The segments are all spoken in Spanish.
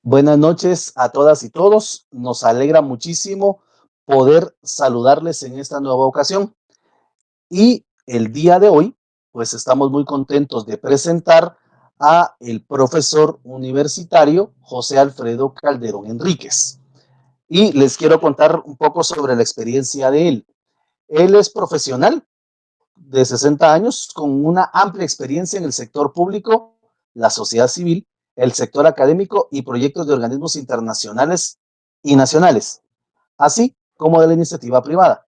Buenas noches a todas y todos. Nos alegra muchísimo poder saludarles en esta nueva ocasión. Y el día de hoy, pues estamos muy contentos de presentar a el profesor universitario José Alfredo Calderón Enríquez. Y les quiero contar un poco sobre la experiencia de él. Él es profesional de 60 años con una amplia experiencia en el sector público, la sociedad civil, el sector académico y proyectos de organismos internacionales y nacionales, así como de la iniciativa privada.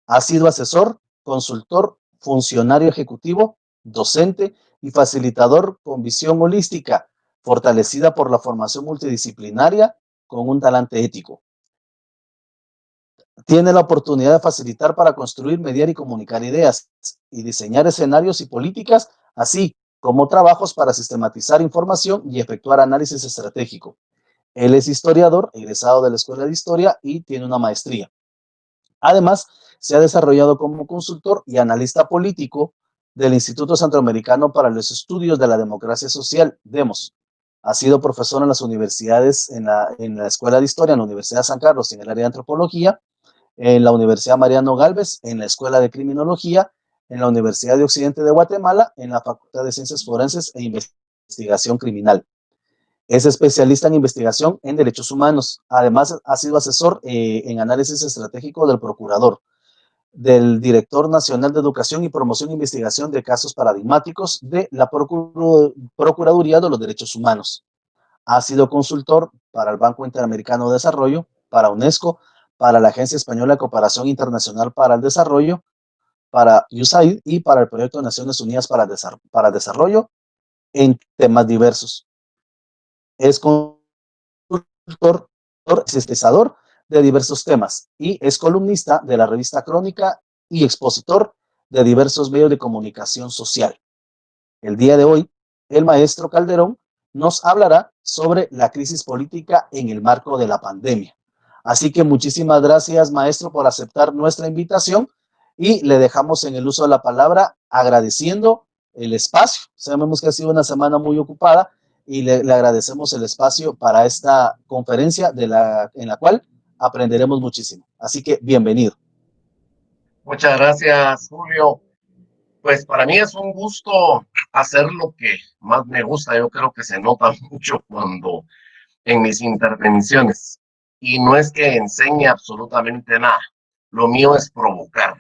Ha sido asesor, consultor, funcionario ejecutivo, docente y facilitador con visión holística, fortalecida por la formación multidisciplinaria con un talante ético. Tiene la oportunidad de facilitar para construir, mediar y comunicar ideas y diseñar escenarios y políticas, así como trabajos para sistematizar información y efectuar análisis estratégico. Él es historiador, egresado de la Escuela de Historia y tiene una maestría. Además, se ha desarrollado como consultor y analista político del Instituto Centroamericano para los Estudios de la Democracia Social, DEMOS. Ha sido profesor en las universidades, en la Escuela de Historia, en la Universidad de San Carlos, en el área de antropología, en la Universidad Mariano Galvez, en la Escuela de Criminología, en la Universidad de Occidente de Guatemala, en la Facultad de Ciencias Forenses e Investigación Criminal. Es especialista en investigación en derechos humanos. Además, ha sido asesor en análisis estratégico del procurador, del director nacional de educación y promoción e investigación de casos paradigmáticos de la Procuraduría de los Derechos Humanos. Ha sido consultor para el Banco Interamericano de Desarrollo, para UNESCO, para la Agencia Española de Cooperación Internacional para el Desarrollo, para USAID y para el Proyecto de Naciones Unidas para el Desarrollo en temas diversos. Es consultor, sintetizador de diversos temas y es columnista de la revista Crónica y expositor de diversos medios de comunicación social. El día de hoy, el maestro Calderón nos hablará sobre la crisis política en el marco de la pandemia. Así que muchísimas gracias, maestro, por aceptar nuestra invitación y le dejamos en el uso de la palabra agradeciendo el espacio. Sabemos que ha sido una semana muy ocupada y le agradecemos el espacio para esta conferencia en la cual aprenderemos muchísimo. Así que bienvenido. Muchas gracias, Julio. Pues para mí es un gusto hacer lo que más me gusta. Yo creo que se nota mucho cuando en mis intervenciones. Y no es que enseñe absolutamente nada. Lo mío es provocar.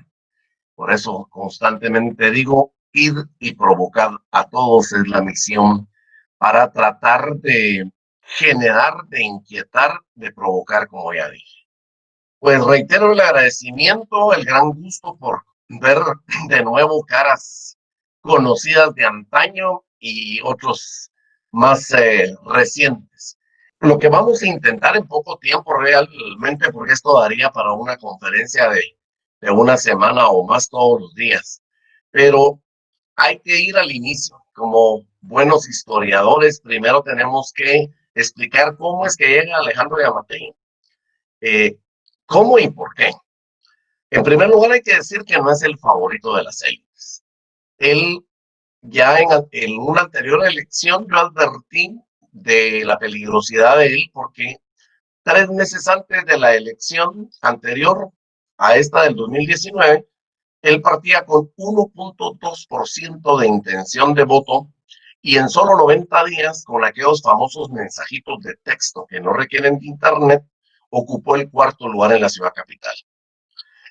Por eso constantemente digo, ir y provocar a todos es la misión para tratar de generar, de inquietar, de provocar, como ya dije. Pues reitero el agradecimiento, el gran gusto por ver de nuevo caras conocidas de antaño y otros más recientes. Lo que vamos a intentar en poco tiempo realmente, porque esto daría para una conferencia de una semana o más todos los días, pero hay que ir al inicio. Como buenos historiadores, primero tenemos que explicar cómo es que llega Alejandro Yamatei. Eh, ¿Cómo y por qué? En primer lugar, hay que decir que no es el favorito de las élites. Él, ya en una anterior elección, yo advertí de la peligrosidad de él porque 3 meses antes de la elección anterior a esta del 2019, él partía con 1.2% de intención de voto y en solo 90 días, con aquellos famosos mensajitos de texto que no requieren de internet, ocupó el cuarto lugar en la ciudad capital.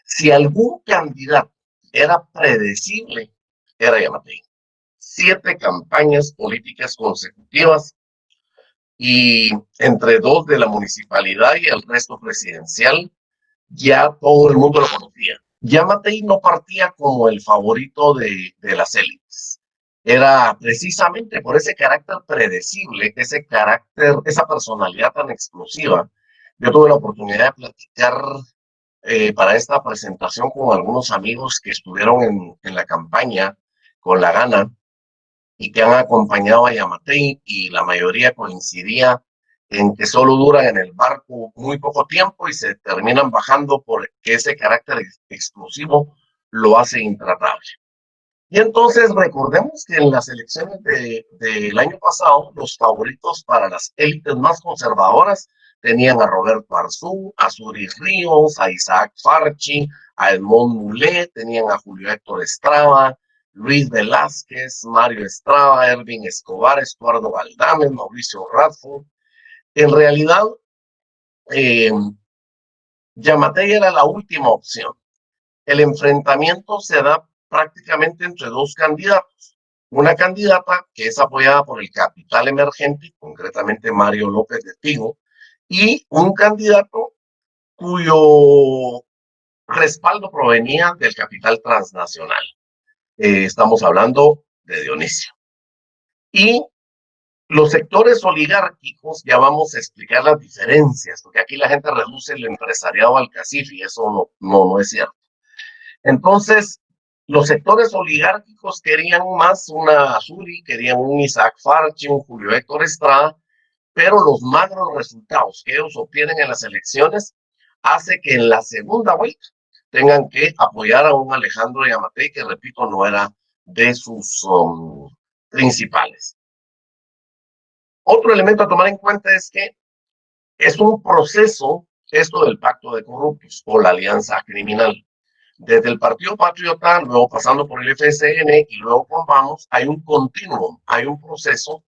Si algún candidato era predecible, era Yamatei. 7 campañas políticas consecutivas y entre 2 de la municipalidad y el resto presidencial, ya todo el mundo lo conocía. Yamatei no partía como el favorito de las élites. Era precisamente por ese carácter predecible, ese carácter, esa personalidad tan explosiva. Yo tuve la oportunidad de platicar para esta presentación con algunos amigos que estuvieron en la campaña con la gana y que han acompañado a Yamatei, y la mayoría coincidía en que solo duran en el barco muy poco tiempo y se terminan bajando porque ese carácter explosivo lo hace intratable. Y entonces recordemos que en las elecciones del año pasado, los favoritos para las élites más conservadoras tenían a Roberto Arzú, a Suri Ríos, a Isaac Farchi, a Edmond Mulet, tenían a Julio Héctor Estrada, Luis Velázquez, Mario Estrada, Ervin Escobar, Estuardo Galdames, Mauricio Radford. En realidad, eh, Yamatei era la última opción. El enfrentamiento se da prácticamente entre dos candidatos. Una candidata que es apoyada por el capital emergente, concretamente Mario López de Figo, y un candidato cuyo respaldo provenía del capital transnacional. Estamos hablando de Dionisio. Y los sectores oligárquicos, ya vamos a explicar las diferencias, porque aquí la gente reduce el empresariado al cacife y eso no es cierto. Entonces, los sectores oligárquicos querían más una Azuri, querían un Isaac Farchi, un Julio Héctor Estrada, pero los magros resultados que ellos obtienen en las elecciones hace que en la segunda vuelta tengan que apoyar a un Alejandro Yamatei, que repito, no era de sus principales. Otro elemento a tomar en cuenta es que es un proceso esto del pacto de corruptos o la alianza criminal. Desde el Partido Patriota, luego pasando por el FSN y luego con Vamos, hay un continuum, hay un proceso,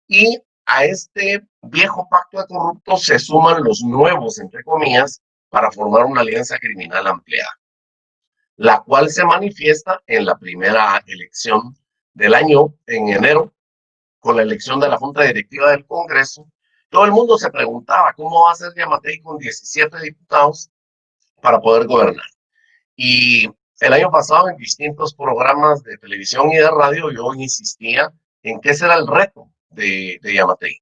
y a este viejo pacto de corruptos se suman los nuevos, entre comillas, para formar una alianza criminal ampliada, la cual se manifiesta en la primera elección del año, en enero, con la elección de la Junta Directiva del Congreso. Todo el mundo se preguntaba cómo va a ser Yamatei con 17 diputados para poder gobernar. Y el año pasado en distintos programas de televisión y de radio yo insistía en que ese era el reto de Yamatei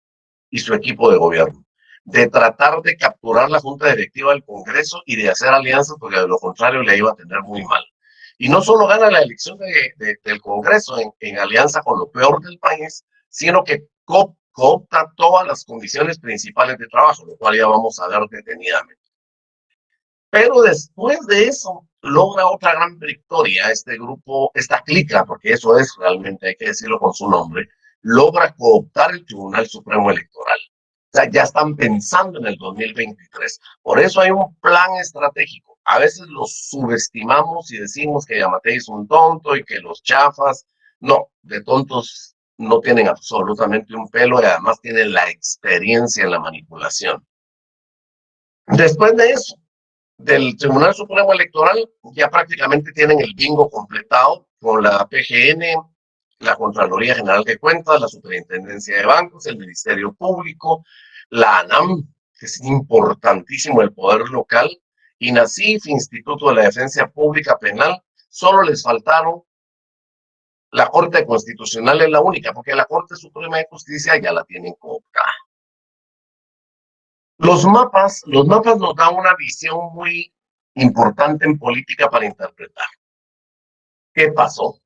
y su equipo de gobierno, de tratar de capturar la Junta Directiva del Congreso y de hacer alianzas, porque de lo contrario le iba a tener muy mal. Y no solo gana la elección del Congreso en alianza con lo peor del país, sino que coopta todas las condiciones principales de trabajo, lo cual ya vamos a ver detenidamente. Pero después de eso, logra otra gran victoria este grupo, esta clica, porque eso es realmente, hay que decirlo con su nombre, logra cooptar el Tribunal Supremo Electoral. O sea, ya están pensando en el 2023. Por eso hay un plan estratégico. A veces los subestimamos y decimos que Yamatei es un tonto y que los chafas. No, de tontos no tienen absolutamente un pelo y además tienen la experiencia en la manipulación. Después de eso, del Tribunal Supremo Electoral, ya prácticamente tienen el bingo completado con la PGN, la Contraloría General de Cuentas, la Superintendencia de Bancos, el Ministerio Público, la ANAM, que es importantísimo el poder local, y NACIF, Instituto de la Defensa Pública Penal. Solo les faltaron la Corte Constitucional, es la única, porque la Corte Suprema de Justicia ya la tienen cooptada. Los mapas nos dan una visión muy importante en política para interpretar. ¿Qué pasó?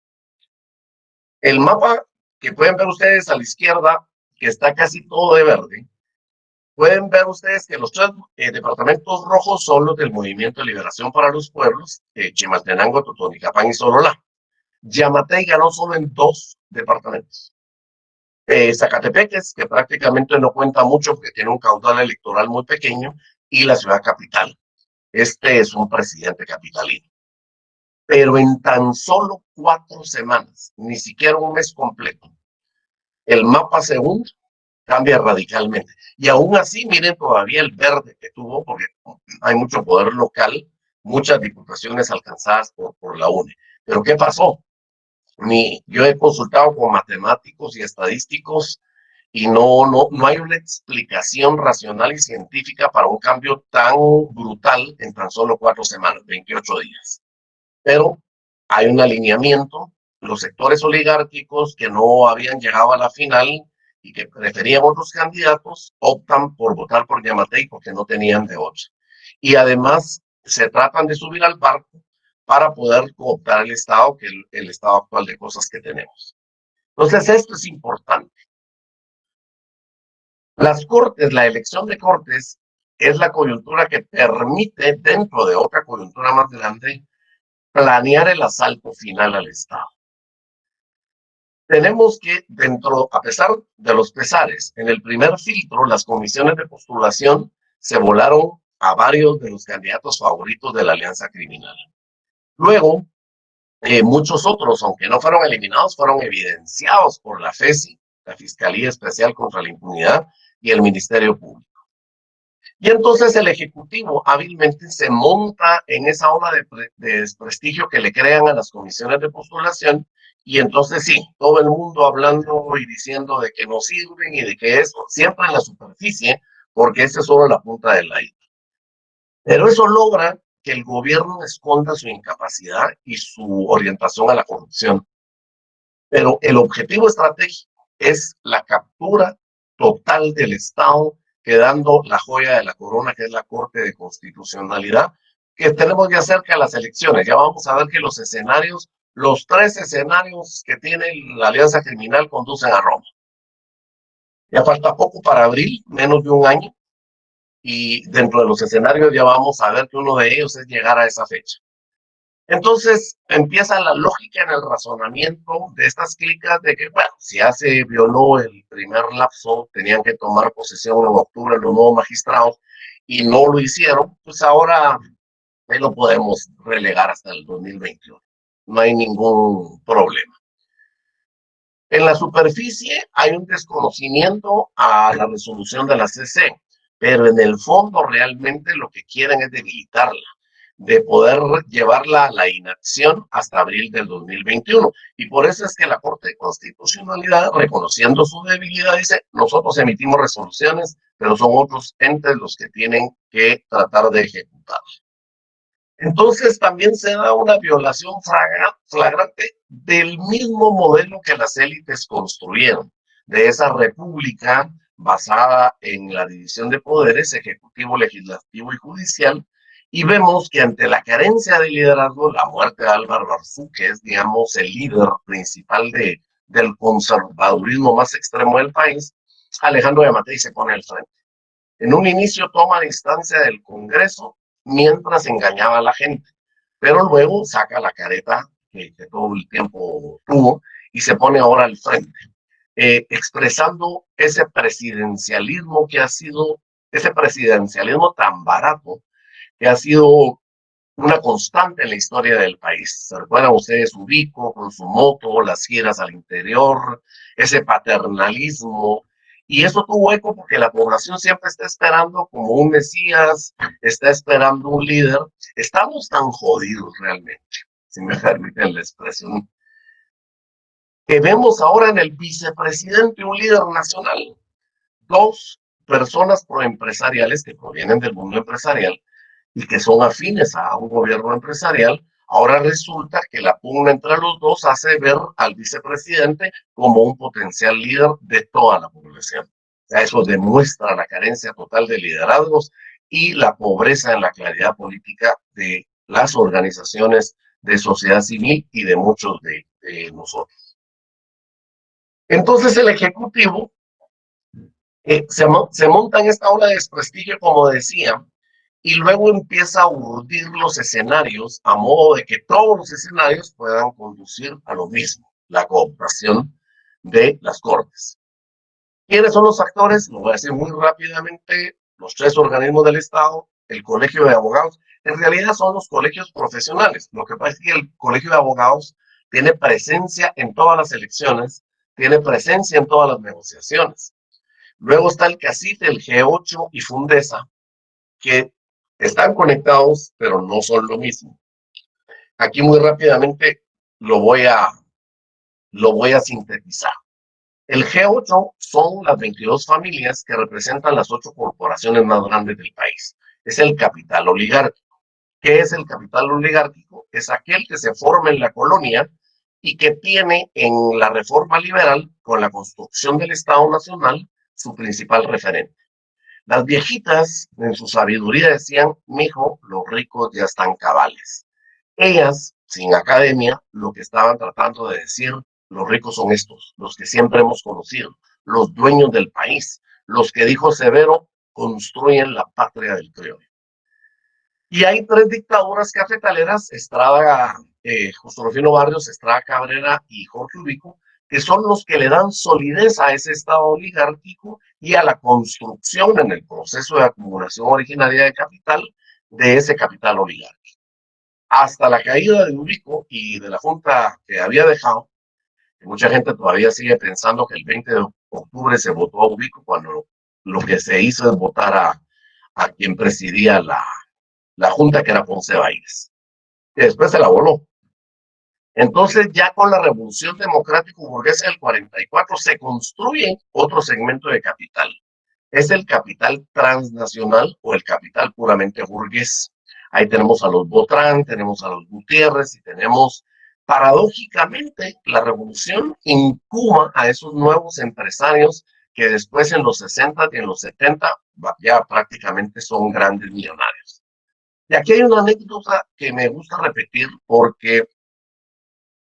El mapa que pueden ver ustedes a la izquierda, que está casi todo de verde, pueden ver ustedes que los tres departamentos rojos son los del Movimiento de Liberación para los Pueblos, Chimaltenango, Totonicapán y Sololá. Yamatei ganó solo en 2 departamentos. Zacatepeques, que prácticamente no cuenta mucho porque tiene un caudal electoral muy pequeño, y la ciudad capital. Este es un presidente capitalino. Pero en tan solo 4 semanas, ni siquiera un mes completo, el mapa segundo cambia radicalmente. Y aún así, miren todavía el verde que tuvo, porque hay mucho poder local, muchas diputaciones alcanzadas por la UNE. Pero ¿qué pasó? Yo he consultado con matemáticos y estadísticos y no hay una explicación racional y científica para un cambio tan brutal en tan solo 4 semanas, 28 días. Pero hay un alineamiento, los sectores oligárquicos que no habían llegado a la final y que preferían otros candidatos, optan por votar por Yamatei porque no tenían de otra. Y además se tratan de subir al barco para poder cooptar el Estado, que el estado actual de cosas que tenemos. Entonces, esto es importante. Las Cortes, la elección de Cortes, es la coyuntura que permite, dentro de otra coyuntura más grande, planear el asalto final al Estado. tenemos que a pesar de los pesares, en el primer filtro, las comisiones de postulación se volaron a varios de los candidatos favoritos de la alianza criminal. Luego, muchos otros, aunque no fueron eliminados, fueron evidenciados por la FESI, la Fiscalía Especial contra la Impunidad, y el Ministerio Público. Y entonces el Ejecutivo hábilmente se monta en esa ola de desprestigio que le crean a las comisiones de postulación, y entonces sí, todo el mundo hablando y diciendo de que no sirven y de que eso, siempre en la superficie, porque esa es solo la punta del iceberg. Pero eso logra que el gobierno esconda su incapacidad y su orientación a la corrupción. Pero el objetivo estratégico es la captura total del Estado, quedando la joya de la corona, que es la Corte de Constitucionalidad, que tenemos ya cerca de las elecciones. Ya vamos a ver que los escenarios, los 3 escenarios que tiene la alianza criminal conducen a Roma. Ya falta poco para abril, menos de un año, y dentro de los escenarios ya vamos a ver que uno de ellos es llegar a esa fecha. Entonces empieza la lógica en el razonamiento de estas clicas de que, bueno, si ya se violó el primer lapso, tenían que tomar posesión en octubre los nuevos magistrados y no lo hicieron, pues ahora lo podemos relegar hasta el 2021. No hay ningún problema. En la superficie hay un desconocimiento a la resolución de la CC, pero en el fondo realmente lo que quieren es debilitarla, de poder llevarla a la inacción hasta abril del 2021. Y por eso es que la Corte de Constitucionalidad, reconociendo su debilidad, dice, nosotros emitimos resoluciones, pero son otros entes los que tienen que tratar de ejecutar. Entonces también se da una violación flagrante del mismo modelo que las élites construyeron, de esa república basada en la división de poderes, ejecutivo, legislativo y judicial, y vemos que ante la carencia de liderazgo, la muerte de Álvaro Arzú, que es, digamos, el líder principal del conservadurismo más extremo del país, Alejandro Yamatei se pone al frente. En un inicio toma distancia del Congreso mientras engañaba a la gente, pero luego saca la careta que todo el tiempo tuvo y se pone ahora al frente, expresando ese presidencialismo que ha sido, ese presidencialismo tan barato que ha sido una constante en la historia del país. ¿Se recuerdan ustedes Ubico con su moto, las giras al interior, ese paternalismo? Y eso tuvo eco porque la población siempre está esperando como un mesías, está esperando un líder. Estamos tan jodidos realmente, si me permiten la expresión, que vemos ahora en el vicepresidente un líder nacional, 2 personas proempresariales que provienen del mundo empresarial y que son afines a un gobierno empresarial. Ahora resulta que la pugna entre los dos hace ver al vicepresidente como un potencial líder de toda la población. O sea, eso demuestra la carencia total de liderazgos y la pobreza en la claridad política de las organizaciones de sociedad civil y de muchos de nosotros. Entonces el Ejecutivo se monta en esta ola de desprestigio, como decía, y luego empieza a urdir los escenarios a modo de que todos los escenarios puedan conducir a lo mismo, la cooptación de las cortes. ¿Quiénes son los actores? Lo voy a decir muy rápidamente, los 3 organismos del Estado, el Colegio de Abogados, en realidad son los colegios profesionales. Lo que pasa es que el Colegio de Abogados tiene presencia en todas las elecciones, tiene presencia en todas las negociaciones. Luego está el CACIF, el G8 y Fundesa, que están conectados, pero no son lo mismo. Aquí muy rápidamente lo voy a sintetizar. El G8 son las 22 familias que representan las 8 corporaciones más grandes del país. Es el capital oligárquico. ¿Qué es el capital oligárquico? Es aquel que se forma en la colonia y que tiene en la reforma liberal, con la construcción del Estado Nacional, su principal referente. Las viejitas, en su sabiduría, decían, mijo, los ricos ya están cabales. Ellas, sin academia, lo que estaban tratando de decir, los ricos son estos, los que siempre hemos conocido, los dueños del país, los que dijo Severo, construyen la patria del criollo. Y hay 3 dictaduras cafetaleras, Estrada, Justo Rufino Barrios, Estrada Cabrera y Jorge Ubico, que son los que le dan solidez a ese Estado oligárquico y a la construcción en el proceso de acumulación originaria de capital de ese capital oligárquico. Hasta la caída de Ubico y de la junta que había dejado, que mucha gente todavía sigue pensando que el 20 de octubre se votó a Ubico cuando lo que se hizo es votar a quien presidía la junta, que era Ponce Báez, que después se la voló. Entonces, ya con la revolución democrático-burguesa del 44 se construye otro segmento de capital. Es el capital transnacional o el capital puramente burgués. Ahí tenemos a los Botrán, tenemos a los Gutiérrez y tenemos, paradójicamente, la revolución incuba a esos nuevos empresarios que después en los 60 y en los 70 ya prácticamente son grandes millonarios. Y aquí hay una anécdota que me gusta repetir porque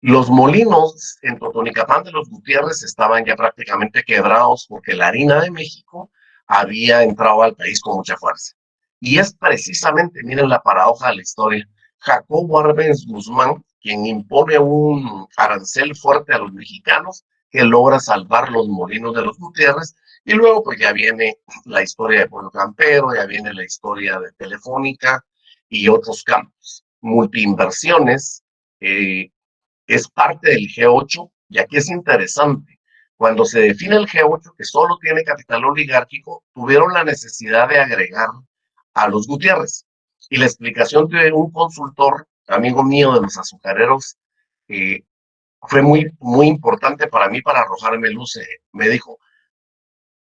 los molinos en Totonicapán de los Gutiérrez estaban ya prácticamente quebrados porque la harina de México había entrado al país con mucha fuerza. Y es precisamente, miren la paradoja de la historia, Jacobo Arbenz Guzmán, quien impone un arancel fuerte a los mexicanos que logra salvar los molinos de los Gutiérrez. Y luego pues ya viene la historia de Pueblo Campero, ya viene la historia de Telefónica y otros campos. Multiinversiones, es parte del G8, y aquí es interesante. Cuando se define el G8, que solo tiene capital oligárquico, tuvieron la necesidad de agregar a los Gutiérrez. Y la explicación de un consultor, amigo mío de los azucareros, fue muy importante para mí para arrojarme luz. Me dijo,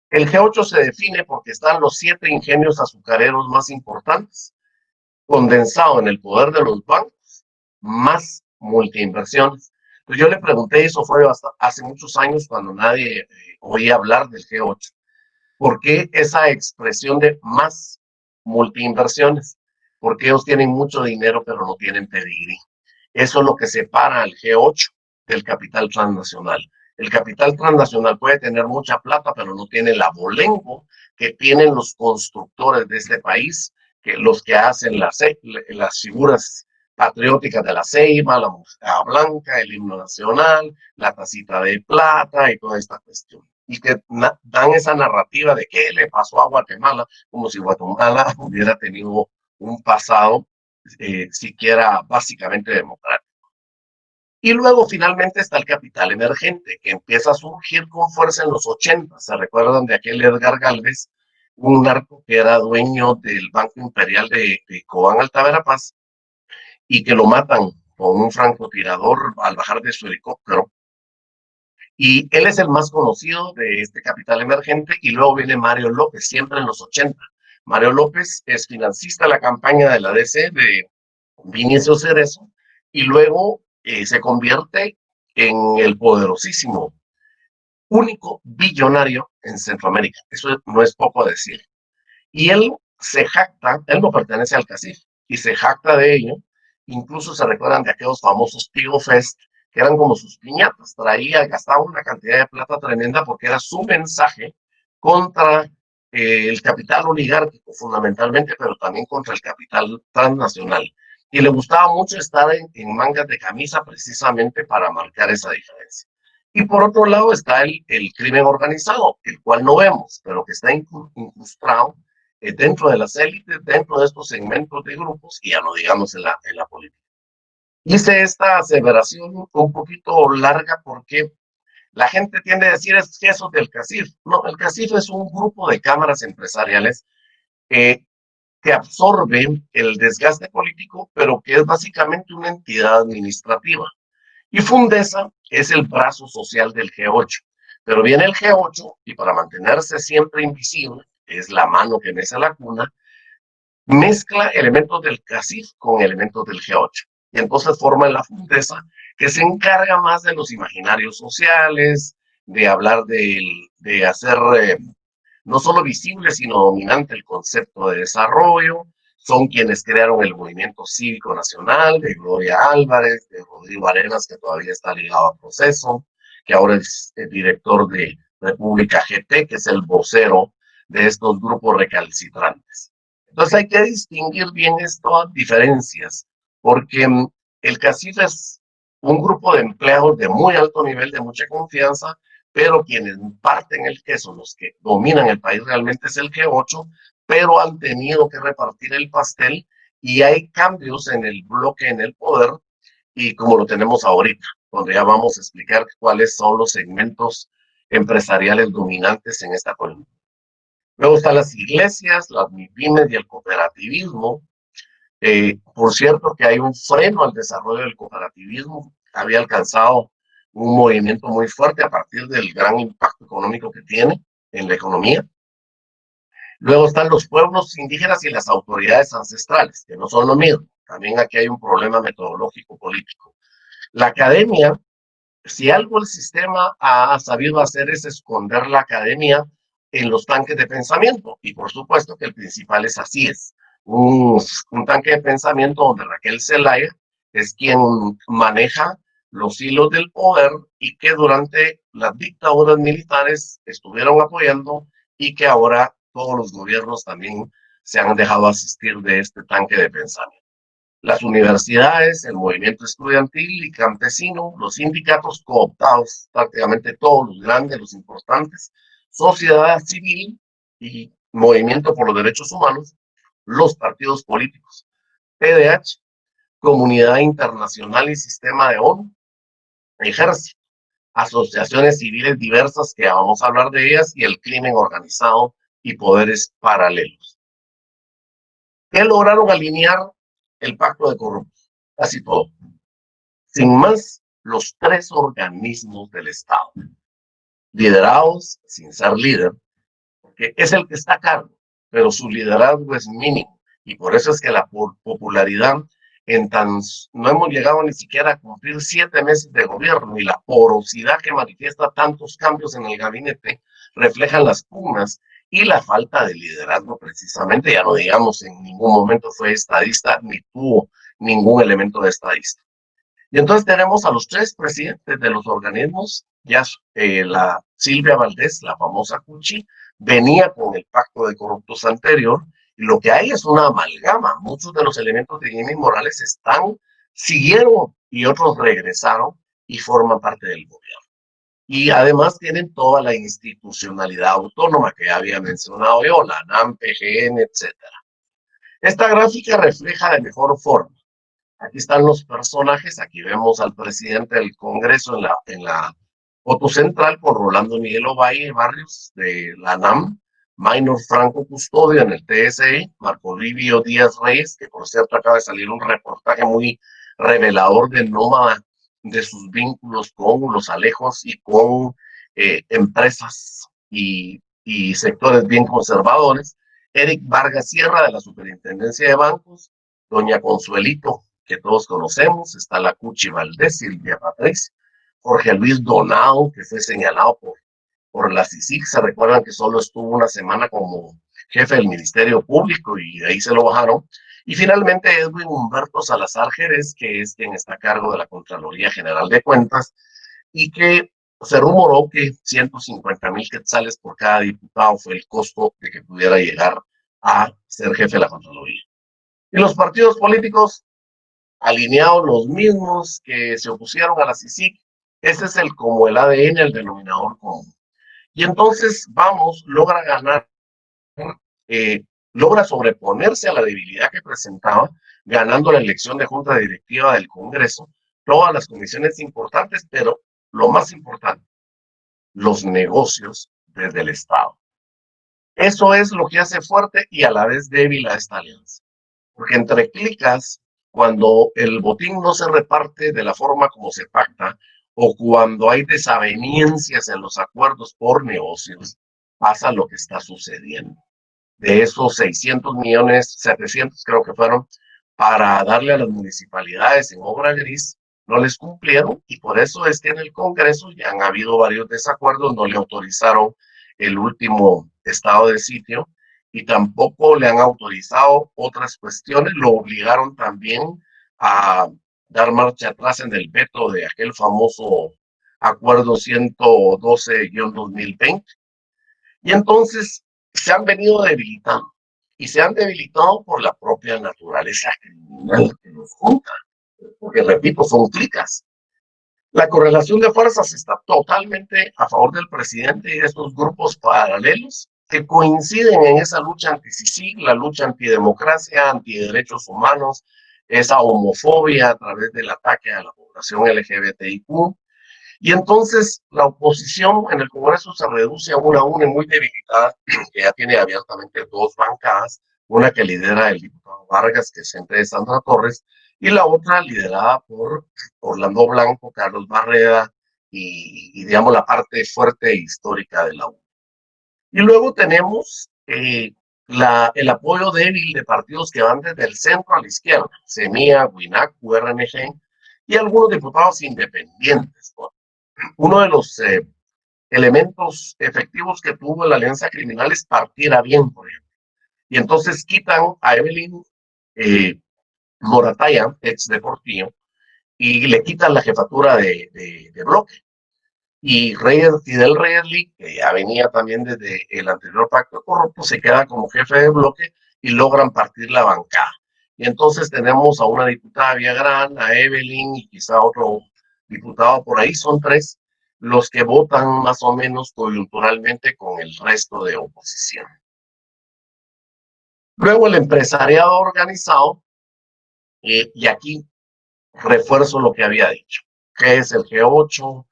el G8 se define porque están los 7 ingenios azucareros más importantes, condensado en el poder de los bancos, más multiinversiones. Pues yo le pregunté, eso fue hasta hace muchos años cuando nadie oía hablar del G8, ¿por qué esa expresión de más multiinversiones? Porque ellos tienen mucho dinero pero no tienen pedigrí. Eso es lo que separa al G8 del capital transnacional. El capital transnacional puede tener mucha plata, pero no tiene el abolengo que tienen los constructores de este país, que los que hacen las figuras patrióticas de la ceiba, la mujer blanca, el himno nacional, la tacita de plata y toda esta cuestión. Y que dan esa narrativa de qué le pasó a Guatemala, como si Guatemala hubiera tenido un pasado siquiera básicamente democrático. Y luego finalmente está el capital emergente, que empieza a surgir con fuerza en los 80. ¿Se recuerdan de aquel Edgar Galvez, un narco que era dueño del Banco Imperial de Cobán Alta Verapaz y que lo matan con un francotirador al bajar de su helicóptero? Y él es el más conocido de este capital emergente. Y luego viene Mario López, siempre en los 80. Mario López es financista de la campaña de la DC de Vinicio Cerezo y luego se convierte en el poderosísimo, único billonario en Centroamérica. Eso no es poco decir. Y él se jacta, él no pertenece al CACIF, y se jacta de ello. Incluso se recuerdan de aquellos famosos Tigo Fest, que eran como sus piñatas. Gastaba una cantidad de plata tremenda porque era su mensaje contra el capital oligárquico fundamentalmente, pero también contra el capital transnacional. Y le gustaba mucho estar en mangas de camisa precisamente para marcar esa diferencia. Y por otro lado está el crimen organizado, el cual no vemos, pero que está incrustado dentro de las élites, dentro de estos segmentos de grupos, y ya no digamos en la política. Hice esta aseveración un poquito larga porque la gente tiende a decir es que eso del CACIF. No, el CACIF es un grupo de cámaras empresariales que absorbe el desgaste político, pero que es básicamente una entidad administrativa. Y Fundesa es el brazo social del G8. Pero viene el G8 y para mantenerse siempre invisible, es la mano que mece la cuna, mezcla elementos del CACIF con elementos del G8. Y entonces forma la Fundesa, que se encarga más de los imaginarios sociales, de hablar de hacer no solo visible, sino dominante el concepto de desarrollo. Son quienes crearon el Movimiento Cívico Nacional, de Gloria Álvarez, de Rodrigo Arenas, que todavía está ligado al proceso, que ahora es el director de República GT, que es el vocero de estos grupos recalcitrantes. Entonces hay que distinguir bien estas diferencias, porque el CACIF es un grupo de empleados de muy alto nivel, de mucha confianza, pero quienes parten el queso, los que dominan el país realmente es el G8, pero han tenido que repartir el pastel y hay cambios en el bloque, en el poder, y como lo tenemos ahorita, donde ya vamos a explicar cuáles son los segmentos empresariales dominantes en esta coyuntura. Luego están las iglesias, las MIPYMES y el cooperativismo. Por cierto que hay un freno al desarrollo del cooperativismo. Había alcanzado un movimiento muy fuerte a partir del gran impacto económico que tiene en la economía. Luego están los pueblos indígenas y las autoridades ancestrales, que no son lo mismo. También aquí hay un problema metodológico político. La academia, si algo el sistema ha sabido hacer es esconder la academia en los tanques de pensamiento. Y por supuesto que el principal es así, es un tanque de pensamiento donde Raquel Zelaya es quien maneja los hilos del poder y que durante las dictaduras militares estuvieron apoyando y que ahora todos los gobiernos también se han dejado asistir de este tanque de pensamiento. Las universidades, el movimiento estudiantil y campesino, los sindicatos cooptados, prácticamente todos los grandes, los importantes, sociedad civil y movimiento por los derechos humanos, los partidos políticos, PDH, comunidad internacional y sistema de ONU, ejército, asociaciones civiles diversas, que vamos a hablar de ellas, y el crimen organizado y poderes paralelos. ¿Qué lograron alinear el pacto de corruptos? Casi todo. Sin más, los tres organismos del Estado, liderados sin ser líder, porque es el que está a cargo, pero su liderazgo es mínimo, y por eso es que la popularidad no hemos llegado ni siquiera a cumplir 7 meses de gobierno, y la porosidad que manifiesta tantos cambios en el gabinete reflejan las pugnas y la falta de liderazgo precisamente. Ya no digamos, en ningún momento fue estadista ni tuvo ningún elemento de estadista. Y entonces tenemos a los tres presidentes de los organismos. Ya la Silvia Valdés, la famosa Cuchi, venía con el pacto de corruptos anterior, y lo que hay es una amalgama. Muchos de los elementos de Jimmy Morales siguieron y otros regresaron y forman parte del gobierno. Y además tienen toda la institucionalidad autónoma que ya había mencionado yo, la ANAM, PGN, etc. Esta gráfica refleja de mejor forma. Aquí están los personajes, aquí vemos al presidente del Congreso en la foto central con Rolando Miguel Ovalle Barrios de la ANAM, Maynor Franco Custodio en el TSE, Marco Livio Díaz Reyes, que por cierto acaba de salir un reportaje muy revelador de Nómada, de sus vínculos con los Alejos y con empresas y sectores bien conservadores, Eric Vargas Sierra de la Superintendencia de Bancos, doña Consuelito, que todos conocemos, está la Cuchi Valdés, Silvia Patricia, Jorge Luis Donado, que fue señalado por la CICIG. Se recuerdan que solo estuvo una semana como jefe del Ministerio Público y de ahí se lo bajaron. Y finalmente Edwin Humberto Salazar Jerez, que es quien está a cargo de la Contraloría General de Cuentas, y que se rumoró que 150,000 quetzales por cada diputado fue el costo de que pudiera llegar a ser jefe de la Contraloría. Y los partidos políticos alineados, los mismos que se opusieron a la CICIG. Ese es como el ADN, el denominador común. Y entonces logra ganar, logra sobreponerse a la debilidad que presentaba, ganando la elección de junta directiva del Congreso, todas las comisiones importantes, pero lo más importante, los negocios desde el Estado. Eso es lo que hace fuerte y a la vez débil a esta alianza. Porque entre clicas, cuando el botín no se reparte de la forma como se pacta, o cuando hay desavenencias en los acuerdos por negocios, pasa lo que está sucediendo. De esos 600 millones, 700 creo que fueron, para darle a las municipalidades en obra gris, no les cumplieron, y por eso es que en el Congreso ya han habido varios desacuerdos. No le autorizaron el último estado de sitio y tampoco le han autorizado otras cuestiones. Lo obligaron también a dar marcha atrás en el veto de aquel famoso acuerdo 112-2020. Y entonces se han venido debilitando, y se han debilitado por la propia naturaleza criminal que nos junta, porque repito, son clicas. La correlación de fuerzas está totalmente a favor del presidente y de estos grupos paralelos que coinciden en esa lucha anti-CICIG, la lucha antidemocracia, antiderechos humanos, esa homofobia a través del ataque a la población LGBTIQ. Y entonces la oposición en el Congreso se reduce a una UNE muy debilitada, que ya tiene abiertamente dos bancadas, una que lidera el diputado Vargas, que es gente de Sandra Torres, y la otra liderada por Orlando Blanco, Carlos Barreda y digamos la parte fuerte e histórica de la UNE. Y luego tenemos el apoyo débil de partidos que van desde el centro a la izquierda, Semilla, WINAC, URNG, y algunos diputados independientes. Uno de los elementos efectivos que tuvo la alianza criminal es partir a bien, por ejemplo. Y entonces quitan a Evelyn Morataya, ex de Portillo, y le quitan la jefatura de bloque. Y Fidel Reyes Lee, que ya venía también desde el anterior pacto corrupto, se queda como jefe de bloque y logran partir la bancada. Y entonces tenemos a una diputada Villagrán, a Evelyn y quizá otro diputado por ahí, son tres los que votan más o menos coyunturalmente con el resto de oposición. Luego el empresariado organizado, y aquí refuerzo lo que había dicho, que es el G8,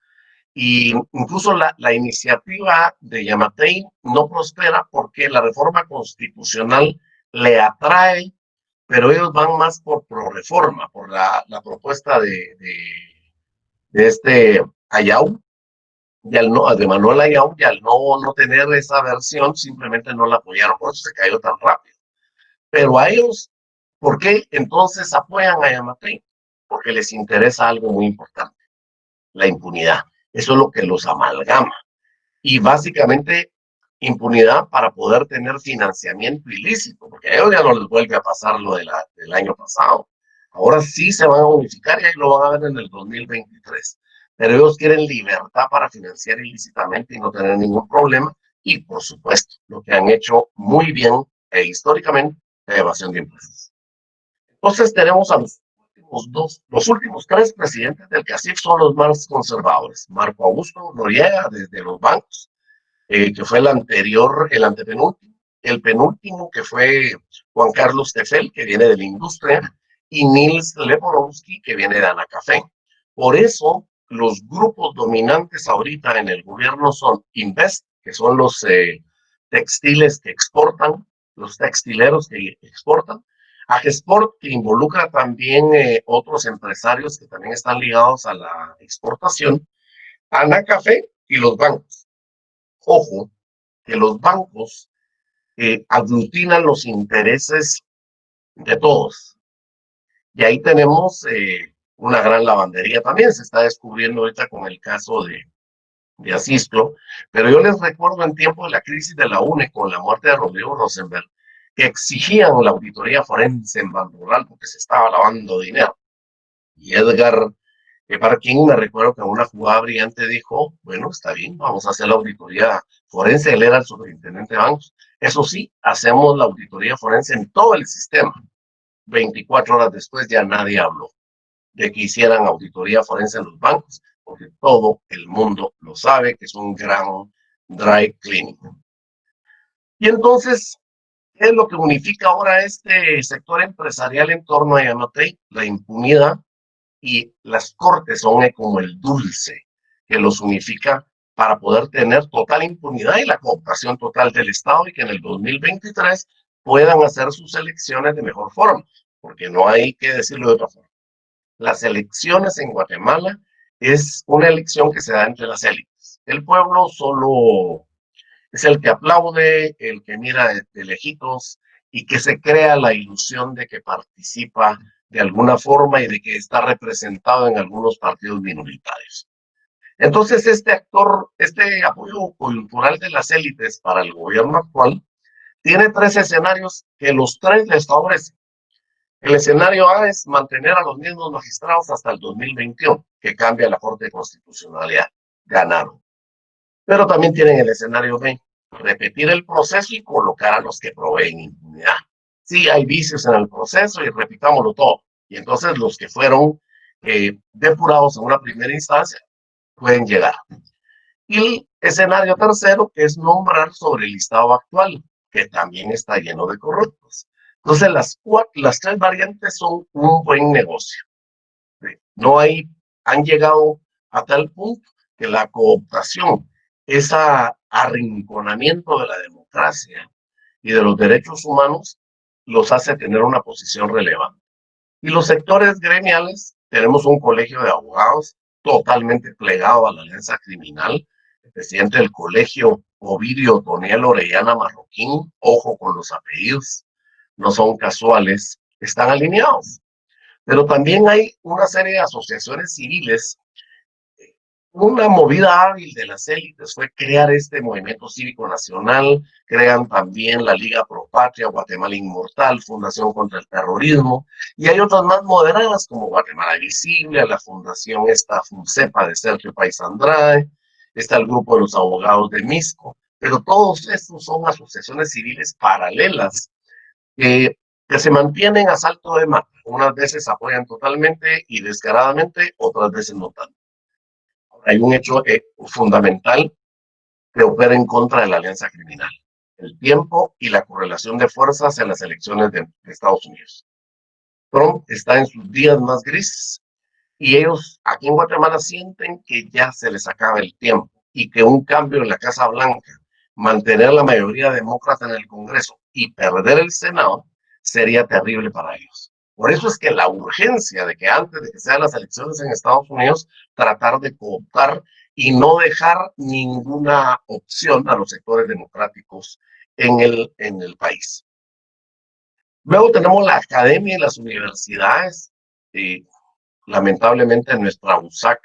y incluso la iniciativa de Yamatei no prospera porque la reforma constitucional le atrae, pero ellos van más por reforma, por la propuesta de este Ayau, y de Manuel Ayau, y al no tener esa versión, simplemente no la apoyaron, por eso se cayó tan rápido. Pero a ellos, ¿por qué entonces apoyan a Yamatei? Porque les interesa algo muy importante, la impunidad. Eso es lo que los amalgama. Y básicamente impunidad para poder tener financiamiento ilícito, porque a ellos ya no les vuelve a pasar lo del año pasado. Ahora sí se van a unificar y ahí lo van a ver en el 2023. Pero ellos quieren libertad para financiar ilícitamente y no tener ningún problema. Y por supuesto, lo que han hecho muy bien e históricamente, la evasión de impuestos. Entonces tenemos a los últimos tres presidentes del CACIF son los más conservadores. Marco Augusto Noriega, desde los bancos, que fue el antepenúltimo. El penúltimo, que fue Juan Carlos Tefel, que viene de la industria, y Nils Leporowski, que viene de Anacafé. Por eso, los grupos dominantes ahorita en el gobierno son Invest, que son los textiles que exportan, los textileros que exportan, Agesport, que involucra también otros empresarios que también están ligados a la exportación, Anacafé y los bancos. Ojo, que los bancos aglutinan los intereses de todos. Y ahí tenemos una gran lavandería también, se está descubriendo ahorita con el caso de Asistlo, pero yo les recuerdo en tiempo de la crisis de la UNE con la muerte de Rodrigo Rosenberg, que exigían la auditoría forense en Banrural porque se estaba lavando dinero. Y Edgar Parkin, me recuerdo que en una jugada brillante dijo, bueno, está bien, vamos a hacer la auditoría forense, él era el superintendente de bancos. Eso sí, hacemos la auditoría forense en todo el sistema. 24 horas después ya nadie habló de que hicieran auditoría forense en los bancos, porque todo el mundo lo sabe que es un gran dry cleaning. Y entonces, ¿qué es lo que unifica ahora este sector empresarial en torno a Yamatei? La impunidad, y las cortes son como el dulce que los unifica para poder tener total impunidad y la cooptación total del Estado y que en el 2023 puedan hacer sus elecciones de mejor forma, porque no hay que decirlo de otra forma. Las elecciones en Guatemala es una elección que se da entre las élites. El pueblo solo es el que aplaude, el que mira de lejitos y que se crea la ilusión de que participa de alguna forma y de que está representado en algunos partidos minoritarios. Entonces, este apoyo coyuntural de las élites para el gobierno actual tiene tres escenarios que los tres les favorecen. El escenario A es mantener a los mismos magistrados hasta el 2021, que cambia la Corte de Constitucionalidad. Ganaron. Pero también tienen el escenario B, repetir el proceso y colocar a los que proveen impunidad. Sí, hay vicios en el proceso y repitámoslo todo. Y entonces los que fueron depurados en una primera instancia, pueden llegar. Y el escenario tercero, que es nombrar sobre el listado actual, que también está lleno de corruptos. Entonces, las tres variantes son un buen negocio. No hay, han llegado a tal punto que la cooptación, ese arrinconamiento de la democracia y de los derechos humanos, los hace tener una posición relevante. Y los sectores gremiales, tenemos un colegio de abogados totalmente plegado a la alianza criminal. El presidente del colegio, Ovidio Toniel Orellana Marroquín, ojo con los apellidos, no son casuales, están alineados. Pero también hay una serie de asociaciones civiles. Una movida hábil de las élites fue crear este movimiento cívico nacional, crean también la Liga Pro Patria, Guatemala Inmortal, Fundación contra el Terrorismo, y hay otras más moderadas como Guatemala Visible, la Fundación esta FUNCEPA de Sergio País Andrade, está el Grupo de los Abogados de Misco, pero todos estos son asociaciones civiles paralelas que se mantienen a salto de mata. Unas veces apoyan totalmente y descaradamente, otras veces no tanto. Hay un hecho fundamental que opera en contra de la alianza criminal: el tiempo y la correlación de fuerzas en las elecciones de Estados Unidos. Trump está en sus días más grises y ellos aquí en Guatemala sienten que ya se les acaba el tiempo y que un cambio en la Casa Blanca, mantener la mayoría demócrata en el Congreso y perder el Senado sería terrible para ellos. Por eso es que la urgencia de que antes de que sean las elecciones en Estados Unidos, tratar de cooptar y no dejar ninguna opción a los sectores democráticos en el país. Luego tenemos la academia y las universidades. Lamentablemente nuestra USAC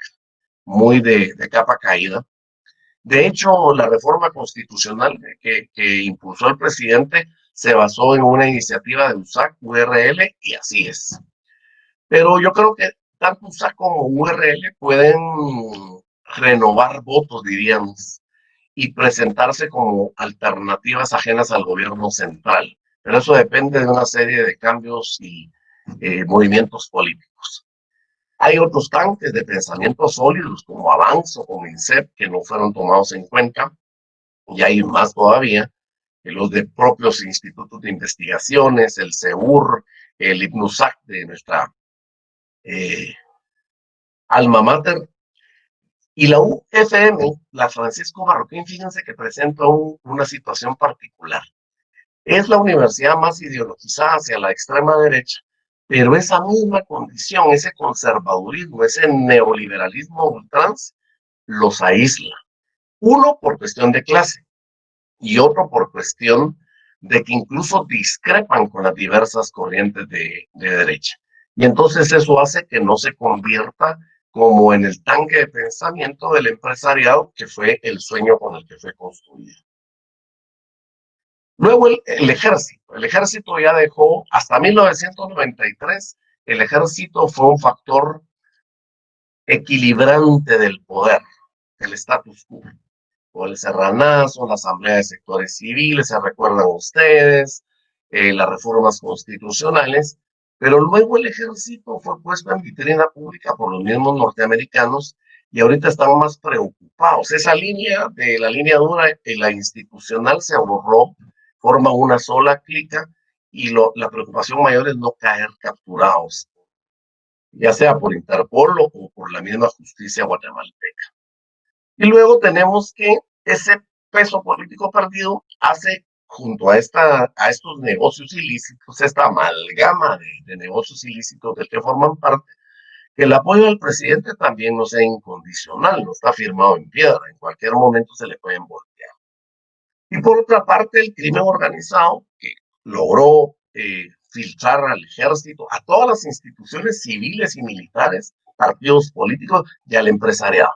muy de capa caída. De hecho, la reforma constitucional que impulsó el presidente se basó en una iniciativa de USAC, URL, y así es. Pero yo creo que tanto USAC como URL pueden renovar votos, diríamos, y presentarse como alternativas ajenas al gobierno central. Pero eso depende de una serie de cambios y movimientos políticos. Hay otros tanques de pensamiento sólidos como Avanzo, como INSEP, que no fueron tomados en cuenta, y hay más todavía, los de propios institutos de investigaciones, el CEUR, el IPNUSAC de nuestra alma mater, y la UFM, la Francisco Marroquín, fíjense que presenta una situación particular. Es la universidad más ideologizada hacia la extrema derecha, pero esa misma condición, ese conservadurismo, ese neoliberalismo ultrans, los aísla. Uno, por cuestión de clase, y otro por cuestión de que incluso discrepan con las diversas corrientes de derecha. Y entonces eso hace que no se convierta como en el tanque de pensamiento del empresariado, que fue el sueño con el que fue construido. Luego el ejército. El ejército ya dejó, hasta 1993, el ejército fue un factor equilibrante del poder, el status quo. O el Serranazo, la Asamblea de Sectores Civiles, se recuerdan ustedes, las reformas constitucionales, pero luego el ejército fue puesto en vitrina pública por los mismos norteamericanos y ahorita están más preocupados. Esa línea de la línea dura y la institucional se borró, forma una sola clica y la preocupación mayor es no caer capturados, ya sea por Interpol o por la misma justicia guatemalteca. Y luego tenemos que ese peso político perdido hace, junto a estos negocios ilícitos, esta amalgama de negocios ilícitos del que forman parte, que el apoyo del presidente también no sea incondicional, no está firmado en piedra, en cualquier momento se le pueden voltear. Y por otra parte, el crimen organizado, que logró filtrar al ejército, a todas las instituciones civiles y militares, partidos políticos y al empresariado.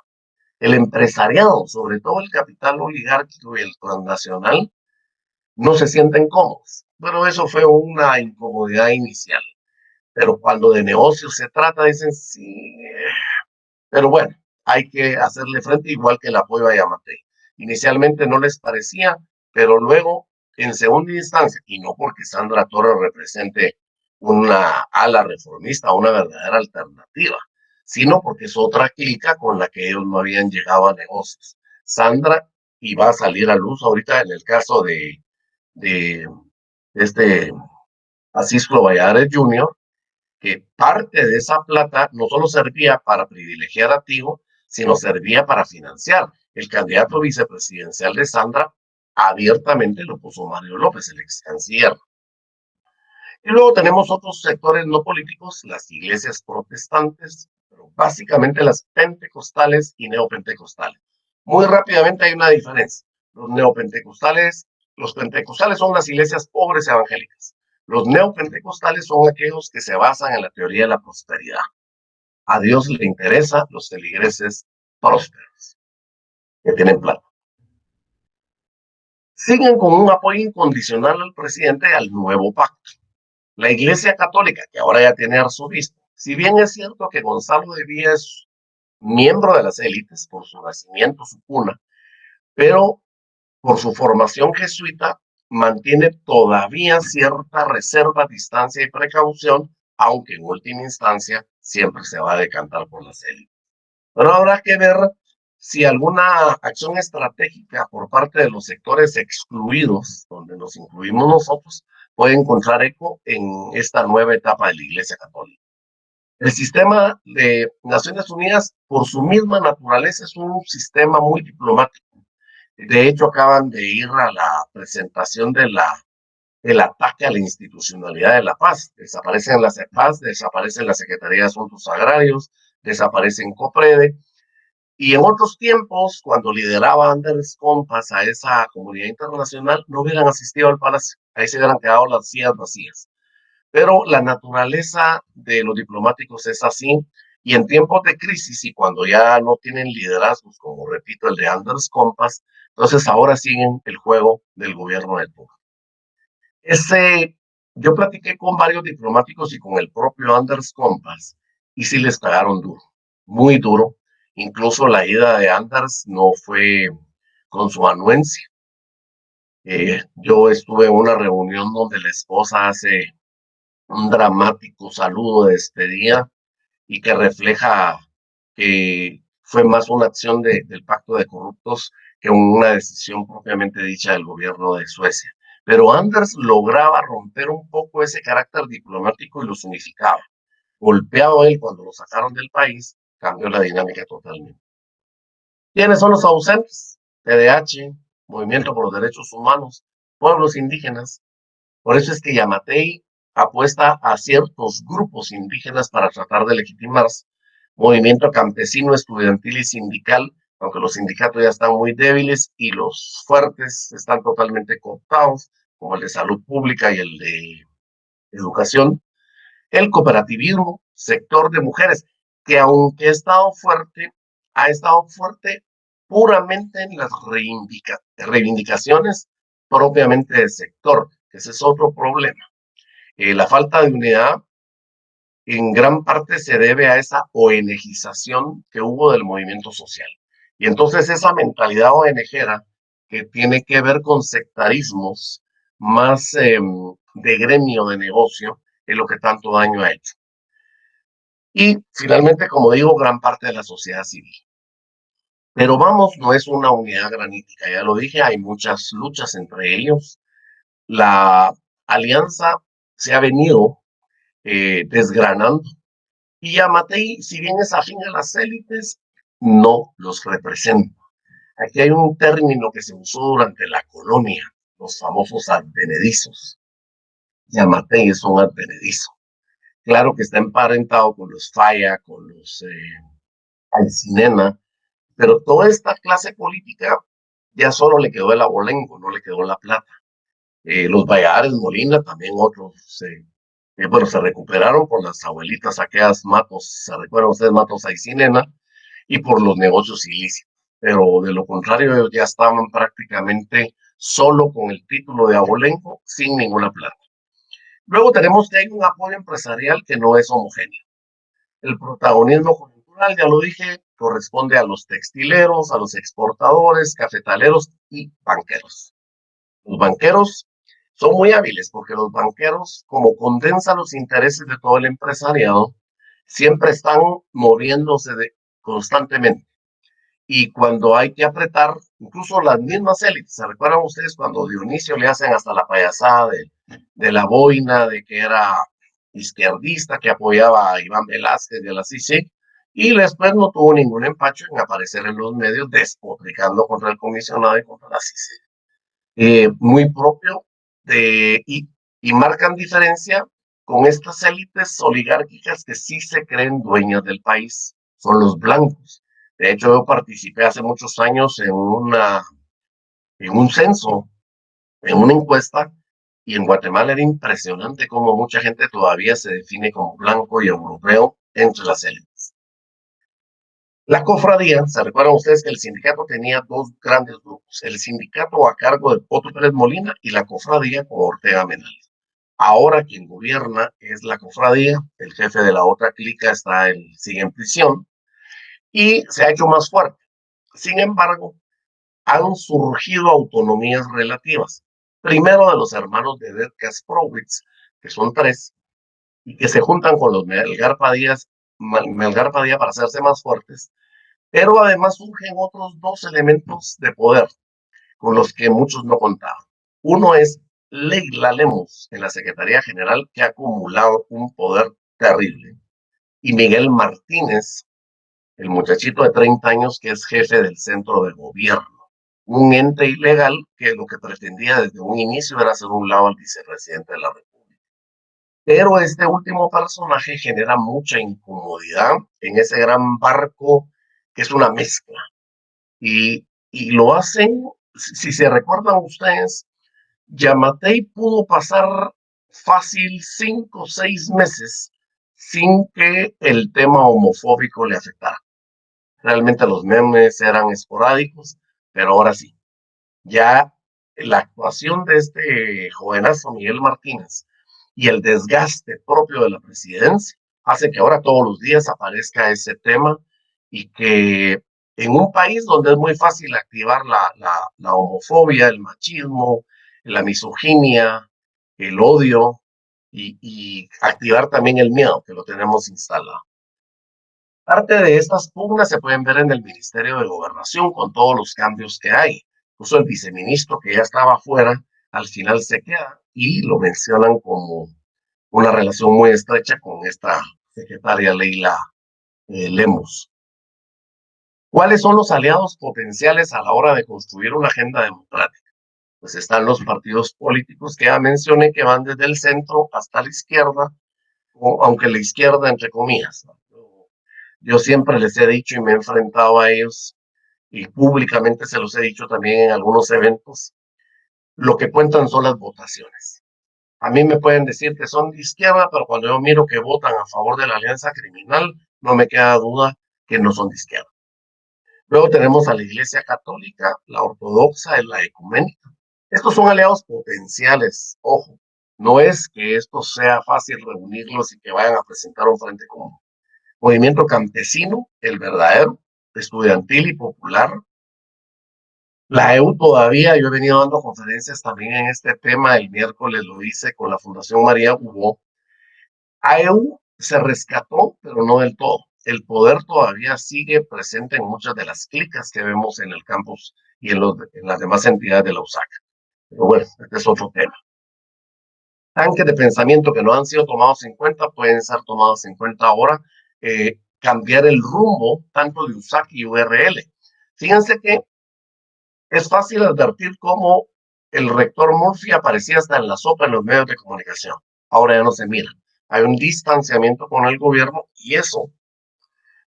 El empresariado, sobre todo el capital oligárquico y el transnacional, no se sienten cómodos. Bueno, eso fue una incomodidad inicial. Pero cuando de negocios se trata, dicen sí. Pero bueno, hay que hacerle frente, igual que el apoyo a Yamatei. Inicialmente no les parecía, pero luego, en segunda instancia, y no porque Sandra Torres represente una ala reformista, una verdadera alternativa, sino porque es otra clica con la que ellos no habían llegado a negocios. Sandra, y va a salir a luz ahorita en el caso de este Francisco Valladares Jr., que parte de esa plata no solo servía para privilegiar a Tigo, sino servía para financiar. El candidato vicepresidencial de Sandra abiertamente lo puso Mario López, el ex canciller. Y luego tenemos otros sectores no políticos, las iglesias protestantes, pero básicamente las pentecostales y neopentecostales. Muy rápidamente hay una diferencia. Los pentecostales son las iglesias pobres evangélicas. Los neopentecostales son aquellos que se basan en la teoría de la prosperidad. A Dios le interesa los feligreses prósperos, que tienen plata. Siguen con un apoyo incondicional al presidente y al nuevo pacto. La Iglesia Católica, que ahora ya tiene arzobispo, si bien es cierto que Gonzalo de Villa es miembro de las élites por su nacimiento, su cuna, pero por su formación jesuita mantiene todavía cierta reserva, distancia y precaución, aunque en última instancia siempre se va a decantar por las élites. Pero habrá que ver si alguna acción estratégica por parte de los sectores excluidos, donde nos incluimos nosotros, puede encontrar eco en esta nueva etapa de la Iglesia Católica. El sistema de Naciones Unidas, por su misma naturaleza, es un sistema muy diplomático. De hecho, acaban de ir a la presentación del ataque a la institucionalidad de la paz. Desaparecen las CEPAS, desaparecen la Secretaría de Asuntos Agrarios, desaparecen COPREDE. Y en otros tiempos, cuando lideraba Anders Compas a esa comunidad internacional, no hubieran asistido al palacio. Ahí se hubieran quedado las sillas vacías. Pero la naturaleza de los diplomáticos es así. Y en tiempos de crisis y cuando ya no tienen liderazgos, como repito, el de Anders Compas, entonces ahora siguen el juego del gobierno de turno. Yo platiqué con varios diplomáticos y con el propio Anders Compas y sí les pagaron duro, muy duro. Incluso la ida de Anders no fue con su anuencia. Yo estuve en una reunión donde la esposa hace un dramático saludo de despedida y que refleja que fue más una acción del pacto de corruptos que una decisión propiamente dicha del gobierno de Suecia. Pero Anders lograba romper un poco ese carácter diplomático y los unificaba. Golpeado él cuando lo sacaron del país, cambió la dinámica totalmente. ¿Quiénes son los ausentes? TDH, Movimiento por los Derechos Humanos, pueblos indígenas. Por eso es que Yamatei apuesta a ciertos grupos indígenas para tratar de legitimarse. Movimiento campesino, estudiantil y sindical, aunque los sindicatos ya están muy débiles y los fuertes están totalmente cooptados, como el de salud pública y el de educación. El cooperativismo, sector de mujeres, que aunque ha estado fuerte puramente en las reivindicaciones propiamente del sector, que ese es otro problema. La falta de unidad en gran parte se debe a esa ONGización que hubo del movimiento social. Y entonces esa mentalidad ONGera que tiene que ver con sectarismos más de gremio de negocio es lo que tanto daño ha hecho. Y finalmente, como digo, gran parte de la sociedad civil. Pero vamos, no es una unidad granítica, ya lo dije, hay muchas luchas entre ellos. La alianza se ha venido desgranando. Y Yamatei, si bien es afín a las élites, no los representa. Aquí hay un término que se usó durante la colonia, los famosos advenedizos. Yamatei es un advenedizo. Claro que está emparentado con los Falla, con los Aycinena, pero toda esta clase política ya solo le quedó el abolengo, no le quedó la plata. Los Valladares Molina, también otros, bueno, se recuperaron por las abuelitas, aquellas matos, se recuerdan ustedes, matos Aycinena, y por los negocios ilícitos. Pero de lo contrario, ellos ya estaban prácticamente solo con el título de abolengo, sin ninguna plata. Luego tenemos que hay un apoyo empresarial que no es homogéneo. El protagonismo cultural, ya lo dije, corresponde a los textileros, a los exportadores, cafetaleros y banqueros. Los banqueros son muy hábiles porque los banqueros, como condensan los intereses de todo el empresariado, siempre están moviéndose constantemente. Y cuando hay que apretar, incluso las mismas élites, ¿se recuerdan ustedes cuando Dionisio le hacen hasta la payasada de la boina, de que era izquierdista, que apoyaba a Iván Velázquez de la CICIG, y después no tuvo ningún empacho en aparecer en los medios despotricando contra el comisionado y contra la CICIG? Muy propio y marcan diferencia con estas élites oligárquicas que sí se creen dueñas del país, son los blancos. De hecho, yo participé hace muchos años en un censo, en una encuesta, y en Guatemala era impresionante cómo mucha gente todavía se define como blanco y europeo entre las élites. La cofradía, ¿se recuerdan ustedes que el sindicato tenía dos grandes grupos? El sindicato a cargo de Otto Pérez Molina y la cofradía con Ortega Menal. Ahora quien gobierna es la cofradía, el jefe de la otra clica sigue en prisión y se ha hecho más fuerte. Sin embargo, han surgido autonomías relativas. Primero de los hermanos de Edgar Kasprowitz, que son tres, y que se juntan con los Melgar Padilla para hacerse más fuertes, pero además surgen otros dos elementos de poder con los que muchos no contaban. Uno es Leila Lemos en la Secretaría General, que ha acumulado un poder terrible, y Miguel Martínez, el muchachito de 30 años que es jefe del centro de gobierno, un ente ilegal que lo que pretendía desde un inicio era hacer un lado al vicepresidente de la República. Pero este último personaje genera mucha incomodidad en ese gran barco que es una mezcla. Y lo hacen, si se recuerdan ustedes, Yamatei pudo pasar fácil 5 o 6 meses sin que el tema homofóbico le afectara. Realmente los memes eran esporádicos, pero ahora sí. Ya la actuación de este jovenazo Miguel Martínez y el desgaste propio de la presidencia hace que ahora todos los días aparezca ese tema y que en un país donde es muy fácil activar la homofobia, el machismo, la misoginia, el odio y activar también el miedo que lo tenemos instalado. Parte de estas pugnas se pueden ver en el Ministerio de Gobernación con todos los cambios que hay. Incluso el viceministro que ya estaba afuera, al final se queda y lo mencionan como una relación muy estrecha con esta secretaria Leila Lemos. ¿Cuáles son los aliados potenciales a la hora de construir una agenda democrática? Pues están los partidos políticos que ya mencioné, que van desde el centro hasta la izquierda, aunque la izquierda entre comillas, ¿no? Yo siempre les he dicho y me he enfrentado a ellos y públicamente se los he dicho también en algunos eventos, lo que cuentan son las votaciones. A mí me pueden decir que son de izquierda, pero cuando yo miro que votan a favor de la alianza criminal, no me queda duda que no son de izquierda. Luego tenemos a la Iglesia Católica, la Ortodoxa y la Ecuménica. Estos son aliados potenciales, ojo. No es que esto sea fácil reunirlos y que vayan a presentar un frente común. Movimiento campesino, el verdadero, estudiantil y popular. La EU todavía, yo he venido dando conferencias también en este tema, el miércoles lo hice con la Fundación María Hugo. AEU se rescató, pero no del todo. El poder todavía sigue presente en muchas de las clicas que vemos en el campus y en las demás entidades de la USAC. Pero bueno, este es otro tema. Tanques de pensamiento que no han sido tomados en cuenta pueden ser tomados en cuenta ahora. Cambiar el rumbo tanto de USAC y URL. Fíjense que es fácil advertir cómo el rector Murphy aparecía hasta en la sopa en los medios de comunicación. Ahora ya no se mira. Hay un distanciamiento con el gobierno y eso,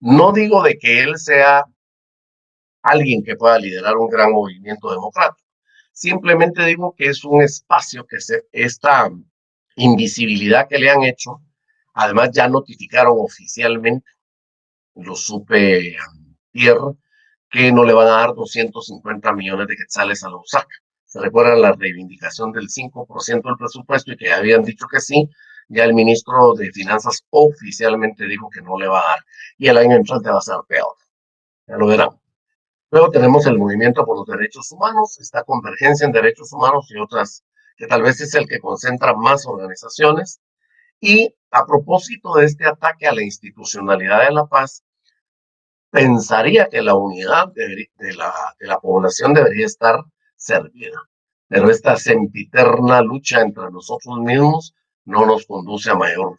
no digo de que él sea alguien que pueda liderar un gran movimiento democrático. Simplemente digo que es un espacio que esta invisibilidad que le han hecho, además ya notificaron oficialmente, lo supe ayer, que no le van a dar 250 millones de quetzales a la USAC. Se recuerda la reivindicación del 5% del presupuesto y que habían dicho que sí. Ya el ministro de Finanzas oficialmente dijo que no le va a dar. Y el año entrante va a ser peor. Ya lo verán. Luego tenemos el movimiento por los derechos humanos, esta convergencia en derechos humanos y otras, que tal vez es el que concentra más organizaciones. Y a propósito de este ataque a la institucionalidad de la paz, pensaría que la unidad de la población debería estar servida, pero esta sempiterna lucha entre nosotros mismos no nos conduce a mayor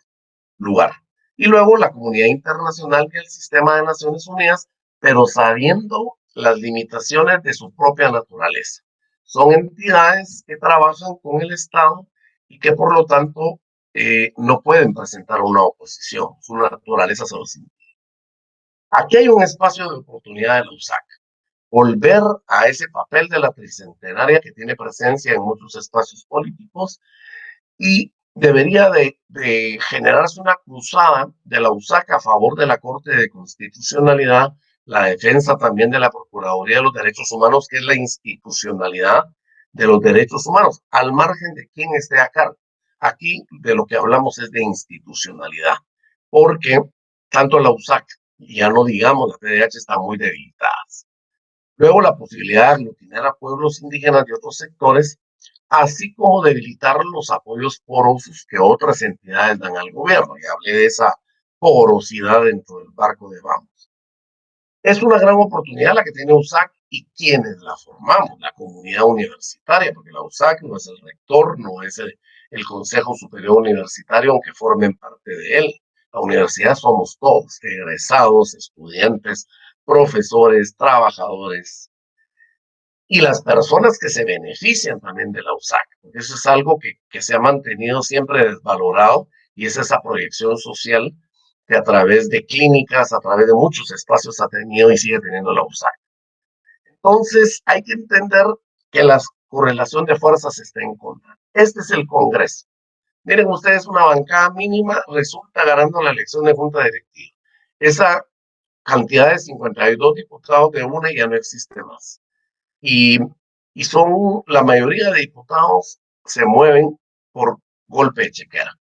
lugar. Y luego la comunidad internacional y el sistema de Naciones Unidas, pero sabiendo las limitaciones de su propia naturaleza. Son entidades que trabajan con el Estado y que por lo tanto no pueden presentar una oposición. Su naturaleza se los impide. Aquí hay un espacio de oportunidad de la USAC. Volver a ese papel de la tricentenaria que tiene presencia en muchos espacios políticos y debería de generarse una cruzada de la USAC a favor de la Corte de Constitucionalidad, la defensa también de la Procuraduría de los Derechos Humanos, que es la institucionalidad de los derechos humanos, al margen de quién esté a cargo. Aquí de lo que hablamos es de institucionalidad, porque tanto la USAC, ya no digamos la PDH, están muy debilitadas. Luego la posibilidad de aglutinar a pueblos indígenas de otros sectores, así como debilitar los apoyos porosos que otras entidades dan al gobierno. Y hablé de esa porosidad dentro del barco de Vamos. Es una gran oportunidad la que tiene USAC y quienes la formamos, la comunidad universitaria, porque la USAC no es el rector, no es el Consejo Superior Universitario, aunque formen parte de él. La universidad somos todos, egresados, estudiantes, profesores, trabajadores, y las personas que se benefician también de la USAC, porque eso es algo que se ha mantenido siempre desvalorado, y es esa proyección social que a través de clínicas, a través de muchos espacios ha tenido y sigue teniendo la USAC. Entonces hay que entender que la correlación de fuerzas está en contra. Este es el Congreso. Miren ustedes, una bancada mínima resulta ganando la elección de junta directiva. Esa cantidad de 52 diputados de una ya no existe más. Y, y son, la mayoría de diputados se mueven por golpe de chequera.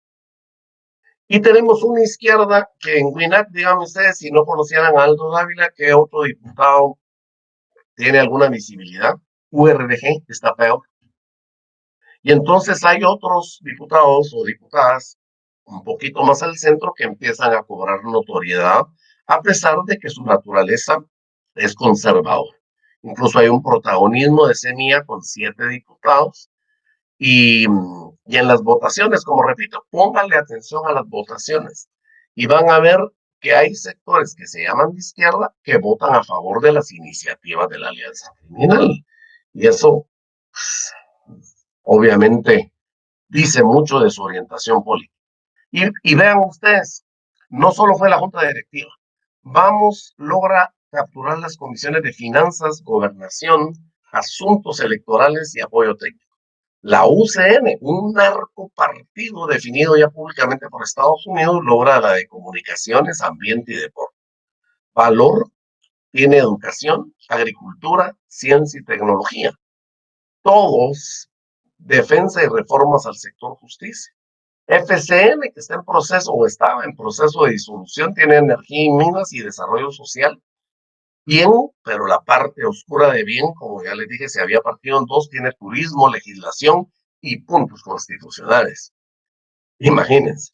Y tenemos una izquierda que en WINAC, díganme ustedes, si no conocieran a Aldo Dávila, que otro diputado tiene alguna visibilidad. URDG está peor. Y entonces hay otros diputados o diputadas un poquito más al centro que empiezan a cobrar notoriedad, a pesar de que su naturaleza es conservadora. Incluso hay un protagonismo de Semilla con 7 diputados. Y en las votaciones, como repito, pónganle atención a las votaciones y van a ver que hay sectores que se llaman de izquierda que votan a favor de las iniciativas de la Alianza Criminal. Y eso, pues, obviamente, dice mucho de su orientación política. Y vean ustedes, no solo fue la Junta Directiva. Vamos logra capturar las comisiones de finanzas, gobernación, asuntos electorales y apoyo técnico. La UCN, un narcopartido definido ya públicamente por Estados Unidos, logra la de comunicaciones, ambiente y deporte. Valor tiene educación, agricultura, ciencia y tecnología. Todos defensa y reformas al sector justicia. FCN, que está en proceso o estaba en proceso de disolución, tiene energía y minas y desarrollo social. Bien, pero la parte oscura de bien, como ya les dije, se había partido en dos, tiene turismo, legislación y puntos constitucionales. Imagínense.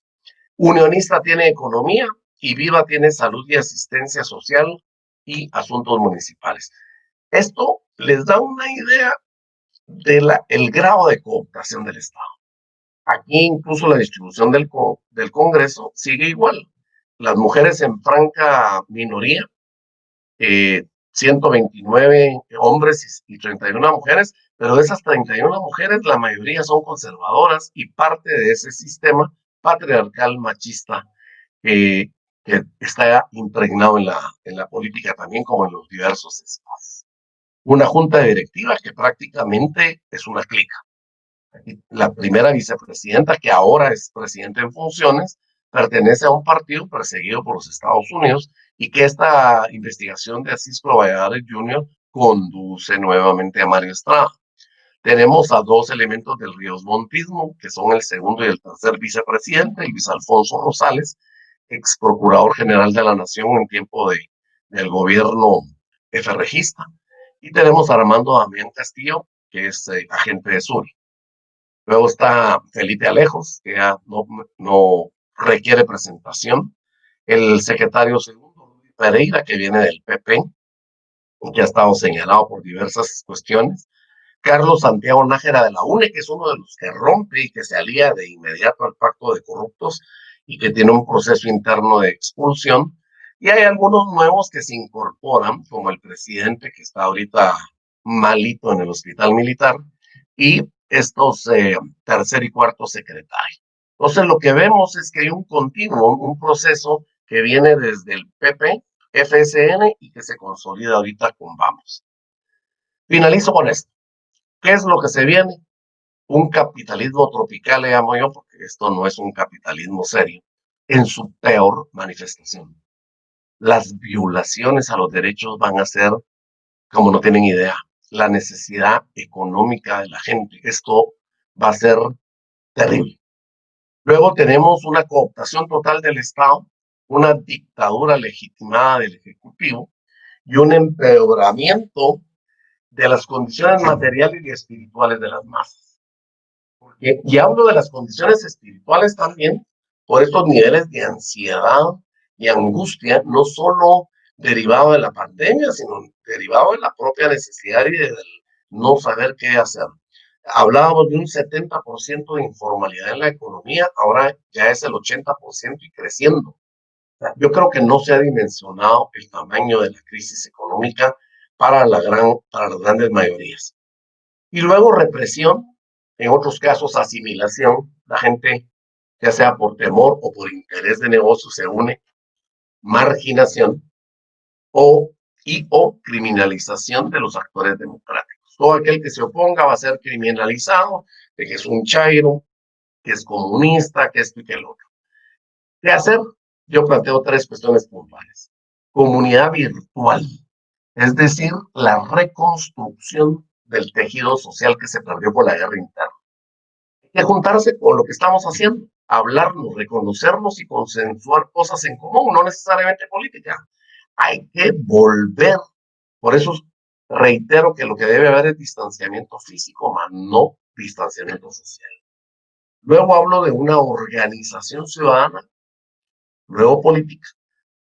Unionista tiene economía y Viva tiene salud y asistencia social y asuntos municipales. Esto les da una idea del grado de cooptación del Estado. Aquí incluso la distribución del Congreso sigue igual. Las mujeres en franca minoría, 129 hombres y 31 mujeres, pero de esas 31 mujeres la mayoría son conservadoras y parte de ese sistema patriarcal machista que está impregnado en la política también, como en los diversos espacios. Una junta directiva que prácticamente es una clica. La primera vicepresidenta, que ahora es presidenta en funciones, pertenece a un partido perseguido por los Estados Unidos y que esta investigación de Cisco Valladares Jr. conduce nuevamente a Mario Estrada. Tenemos a dos elementos del riosmontismo, que son el segundo y el tercer vicepresidente, Luis Alfonso Rosales, ex procurador general de la Nación en tiempo del gobierno FRGista. Y tenemos a Armando Damián Castillo, que es agente de Suri. Luego está Felipe Alejos, que ya no requiere presentación. El secretario segundo, Luis Pereira, que viene del PP, que ha estado señalado por diversas cuestiones. Carlos Santiago Nájera de la UNE, que es uno de los que rompe y que se alía de inmediato al pacto de corruptos y que tiene un proceso interno de expulsión. Y hay algunos nuevos que se incorporan, como el presidente que está ahorita malito en el hospital militar, y estos tercer y cuarto secretarios. Entonces lo que vemos es que hay un continuo, un proceso que viene desde el PP, FSN y que se consolida ahorita con Vamos. Finalizo con esto. ¿Qué es lo que se viene? Un capitalismo tropical, le llamo yo, porque esto no es un capitalismo serio, en su peor manifestación. Las violaciones a los derechos van a ser, como no tienen idea, la necesidad económica de la gente. Esto va a ser terrible. Luego tenemos una cooptación total del Estado, una dictadura legitimada del Ejecutivo y un empeoramiento de las condiciones materiales y espirituales de las masas. Y hablo de las condiciones espirituales también por estos niveles de ansiedad y angustia, no solo derivado de la pandemia, sino derivado de la propia necesidad y del no saber qué hacer. Hablábamos de un 70% de informalidad en la economía, ahora ya es el 80% y creciendo. Yo creo que no se ha dimensionado el tamaño de la crisis económica para las grandes mayorías. Y luego represión, en otros casos asimilación, la gente, ya sea por temor o por interés de negocio, se une, marginación o criminalización de los actores democráticos. Todo aquel que se oponga va a ser criminalizado, de que es un chairo, que es comunista, que esto y que el otro. ¿Qué hacer? Yo planteo tres cuestiones puntuales. Comunidad virtual, es decir, la reconstrucción del tejido social que se perdió por la guerra interna. Hay que juntarse con lo que estamos haciendo, hablarnos, reconocernos y consensuar cosas en común, no necesariamente política. Hay que volver. Por eso reitero que lo que debe haber es distanciamiento físico, más no distanciamiento social. Luego hablo de una organización ciudadana, luego política,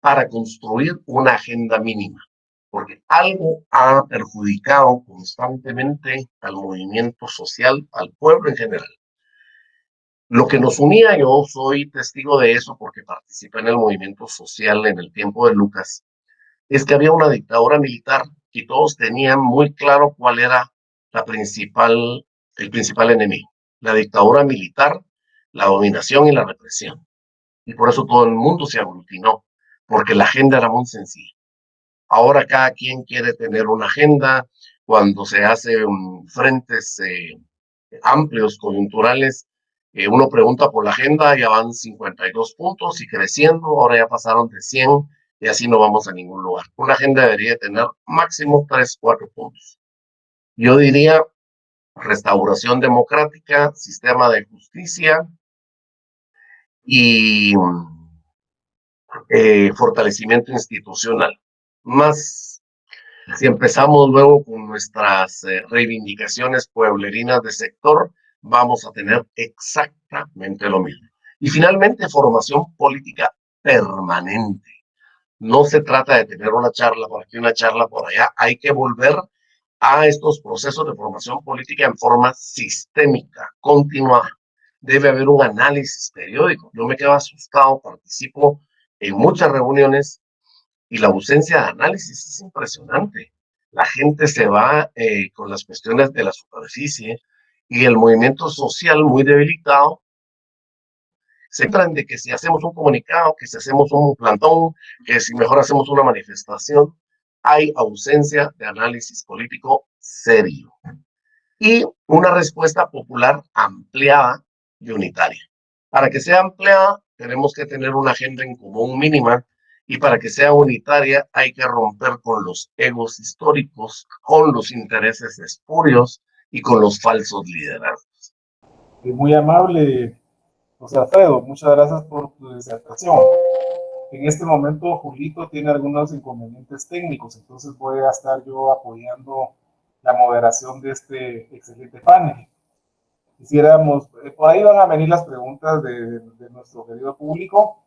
para construir una agenda mínima, porque algo ha perjudicado constantemente al movimiento social, al pueblo en general. Lo que nos unía, yo soy testigo de eso porque participé en el movimiento social en el tiempo de Lucas, es que había una dictadura militar y todos tenían muy claro cuál era el principal enemigo, la dictadura militar, la dominación y la represión. Y por eso todo el mundo se aglutinó, porque la agenda era muy sencilla. Ahora cada quien quiere tener una agenda, cuando se hacen frentes amplios, coyunturales, uno pregunta por la agenda, ya van 52 puntos y creciendo, ahora ya pasaron de 100 y así no vamos a ningún lugar. Una agenda debería tener máximo 3, 4 puntos. Yo diría restauración democrática, sistema de justicia y fortalecimiento institucional. Más si empezamos luego con nuestras reivindicaciones pueblerinas de sector, vamos a tener exactamente lo mismo. Y finalmente, formación política permanente. No se trata de tener una charla por aquí, una charla por allá. Hay que volver a estos procesos de formación política en forma sistémica, continuada. Debe haber un análisis periódico. Yo me quedo asustado, participo en muchas reuniones y la ausencia de análisis es impresionante. La gente se va con las cuestiones de la superficie y el movimiento social muy debilitado se entran de que si hacemos un comunicado, que si hacemos un plantón, que si mejor hacemos una manifestación, hay ausencia de análisis político serio y una respuesta popular ampliada y unitaria. Para que sea ampliada, tenemos que tener una agenda en común mínima y para que sea unitaria hay que romper con los egos históricos, con los intereses espurios y con los falsos liderazgos. Muy amable, José Alfredo, muchas gracias por tu disertación. En este momento Julito tiene algunos inconvenientes técnicos, entonces voy a estar yo apoyando la moderación de este excelente panel. quisiéramos, por ahí van a venir las preguntas de nuestro querido público,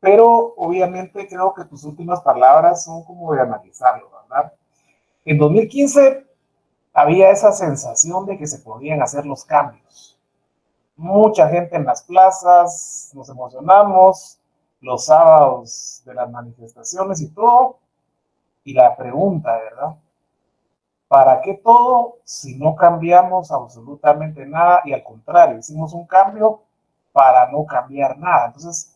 pero obviamente creo que tus últimas palabras son como de analizarlo, ¿verdad? En 2015 había esa sensación de que se podían hacer los cambios. Mucha gente en las plazas, nos emocionamos, los sábados de las manifestaciones y todo. Y la pregunta, ¿verdad? ¿Para qué todo si no cambiamos absolutamente nada? Y al contrario, hicimos un cambio para no cambiar nada. Entonces,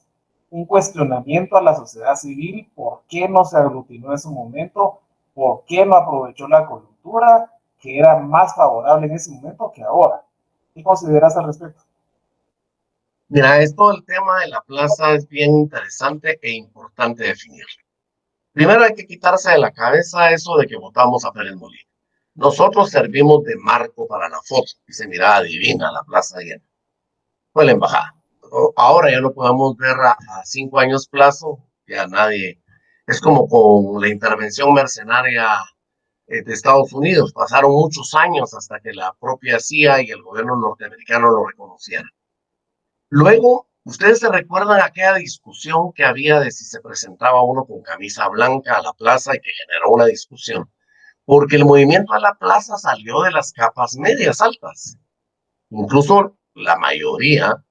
un cuestionamiento a la sociedad civil, ¿por qué no se aglutinó en su momento? ¿Por qué no aprovechó la coyuntura que era más favorable en ese momento que ahora? ¿Qué consideras al respecto? Mira, esto del tema de la plaza es bien interesante e importante definir. Primero hay que quitarse de la cabeza eso de que votamos a Pérez Molina. Nosotros servimos de marco para la foto y se miraba divina la plaza llena. Fue la embajada. Ahora ya no podemos ver a 5 años plazo, ya nadie. Es como con la intervención mercenaria de Estados Unidos. Pasaron muchos años hasta que la propia CIA y el gobierno norteamericano lo reconocieran. Luego, ustedes se recuerdan aquella discusión que había de si se presentaba uno con camisa blanca a la plaza y que generó una discusión, porque el movimiento a la plaza salió de las capas medias altas. Incluso la mayoría,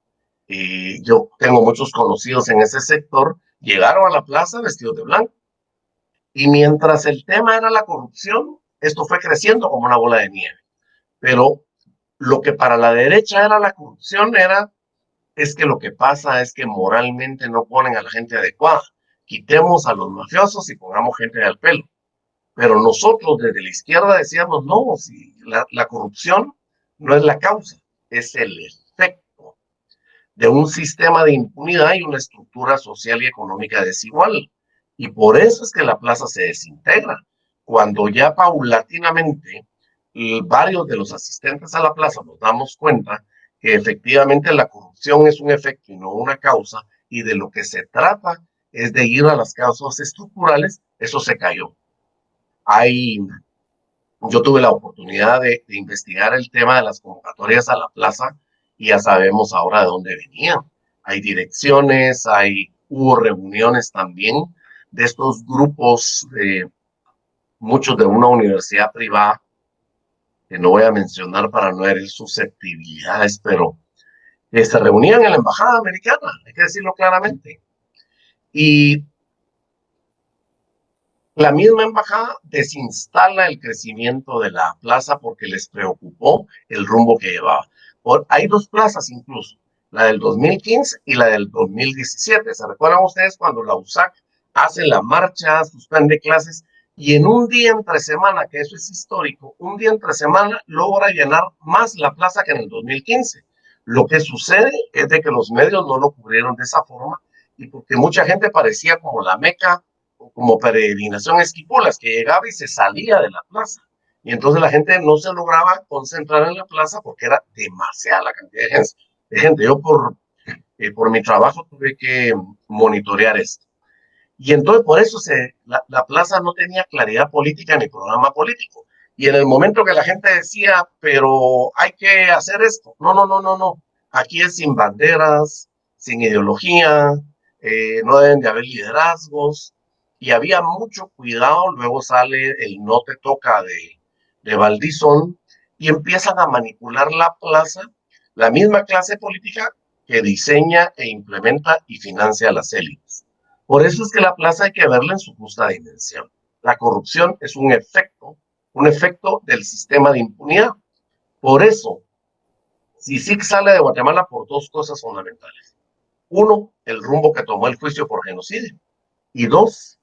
y yo tengo muchos conocidos en ese sector, llegaron a la plaza vestidos de blanco. Y mientras el tema era la corrupción, esto fue creciendo como una bola de nieve. Pero lo que para la derecha era la corrupción es que lo que pasa es que moralmente no ponen a la gente adecuada. Quitemos a los mafiosos y pongamos gente al pelo. Pero nosotros desde la izquierda decíamos, no, si la corrupción no es la causa, es el efecto de un sistema de impunidad y una estructura social y económica desigual. Y por eso es que la plaza se desintegra. Cuando ya paulatinamente varios de los asistentes a la plaza nos damos cuenta que efectivamente la corrupción es un efecto y no una causa, y de lo que se trata es de ir a las causas estructurales, eso se cayó. Yo tuve la oportunidad de investigar el tema de las convocatorias a la plaza y ya sabemos ahora de dónde venían. Hay direcciones, hubo reuniones también de estos grupos, muchos de una universidad privada, que no voy a mencionar para no herir susceptibilidades, pero se reunían en la embajada americana, hay que decirlo claramente. Y la misma embajada desinstala el crecimiento de la plaza porque les preocupó el rumbo que llevaba. Hay dos plazas incluso, la del 2015 y la del 2017. ¿Se recuerdan ustedes cuando la USAC hace la marcha, suspende clases y en un día entre semana, que eso es histórico, un día entre semana logra llenar más la plaza que en el 2015? Lo que sucede es de que los medios no lo cubrieron de esa forma y porque mucha gente parecía como la Meca, como peregrinación Esquipulas, que llegaba y se salía de la plaza. Y entonces la gente no se lograba concentrar en la plaza porque era demasiada la cantidad de gente. Yo por mi trabajo tuve que monitorear esto. Y entonces por eso la plaza no tenía claridad política ni programa político. Y en el momento que la gente decía, pero hay que hacer esto, no. Aquí es sin banderas, sin ideología, no deben de haber liderazgos. Y había mucho cuidado. Luego sale el no te toca de Valdizón y empiezan a manipular la plaza, la misma clase política que diseña e implementa y financia las élites. Por eso es que la plaza hay que verla en su justa dimensión. La corrupción es un efecto del sistema de impunidad. Por eso, CICIG sale de Guatemala por dos cosas fundamentales. Uno, el rumbo que tomó el juicio por genocidio. Y dos,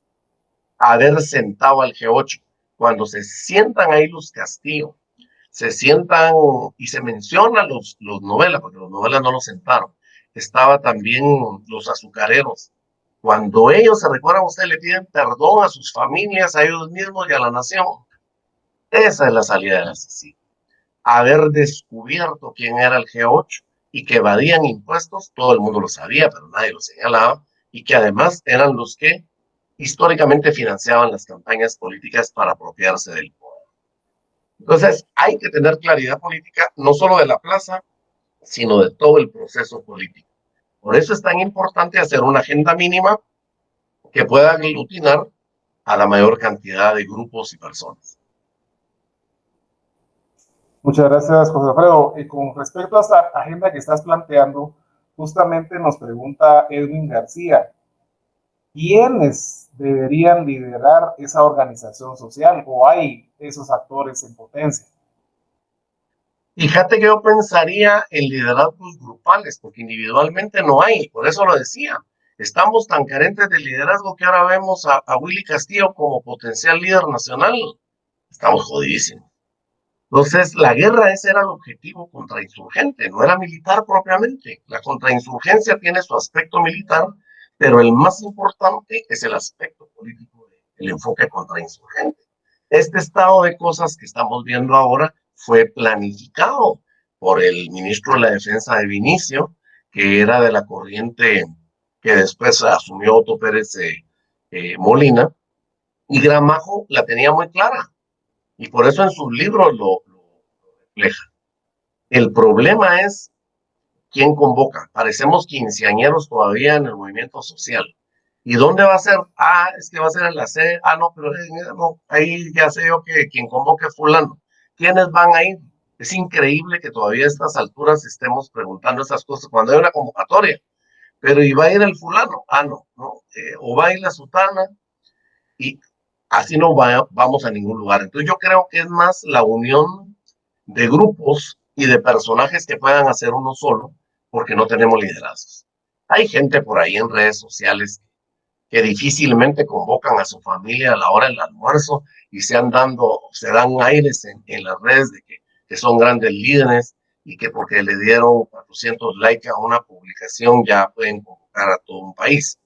haber sentado al G8. Cuando se sientan ahí los Castillo, se sientan y se mencionan los novelas, porque los novelas no los sentaron. Estaba también los azucareros. Cuando ellos se recuerdan, ustedes le piden perdón a sus familias, a ellos mismos y a la nación. Esa es la salida de la CICIG. Haber descubierto quién era el G8 y que evadían impuestos, todo el mundo lo sabía, pero nadie lo señalaba, y que además eran los que históricamente financiaban las campañas políticas para apropiarse del poder. Entonces, hay que tener claridad política, no solo de la plaza, sino de todo el proceso político. Por eso es tan importante hacer una agenda mínima que pueda aglutinar a la mayor cantidad de grupos y personas. Muchas gracias, José Alfredo. Con respecto a esta agenda que estás planteando, justamente nos pregunta Edwin García, ¿quiénes deberían liderar esa organización social o hay esos actores en potencia? Fíjate que yo pensaría en liderazgos grupales, porque individualmente no hay, por eso lo decía. Estamos tan carentes de liderazgo que ahora vemos a Willy Castillo como potencial líder nacional. Estamos jodidísimos. Entonces, la guerra ese era el objetivo contrainsurgente, no era militar propiamente. La contrainsurgencia tiene su aspecto militar, pero el más importante es el aspecto político del enfoque contrainsurgente. Este estado de cosas que estamos viendo ahora fue planificado por el ministro de la Defensa de Vinicio, que era de la corriente que después asumió Otto Pérez Molina, y Gramajo la tenía muy clara, y por eso en sus libros lo refleja. El problema es quién convoca. Parecemos quinceañeros todavía en el movimiento social. ¿Y dónde va a ser? Ah, es que va a ser en la sede. Ah, no, pero no, ahí ya sé yo que quien convoque es fulano. ¿Quiénes van a ir? Es increíble que todavía a estas alturas estemos preguntando esas cosas cuando hay una convocatoria. Pero ¿y va a ir el fulano? Ah, no, no. O va a ir la sutana y así no vamos a ningún lugar. Entonces yo creo que es más la unión de grupos y de personajes que puedan hacer uno solo, porque no tenemos liderazgos. Hay gente por ahí en redes sociales que difícilmente convocan a su familia a la hora del almuerzo y se dan aires en las redes de que son grandes líderes y que porque le dieron 400 likes a una publicación ya pueden convocar a todo un país.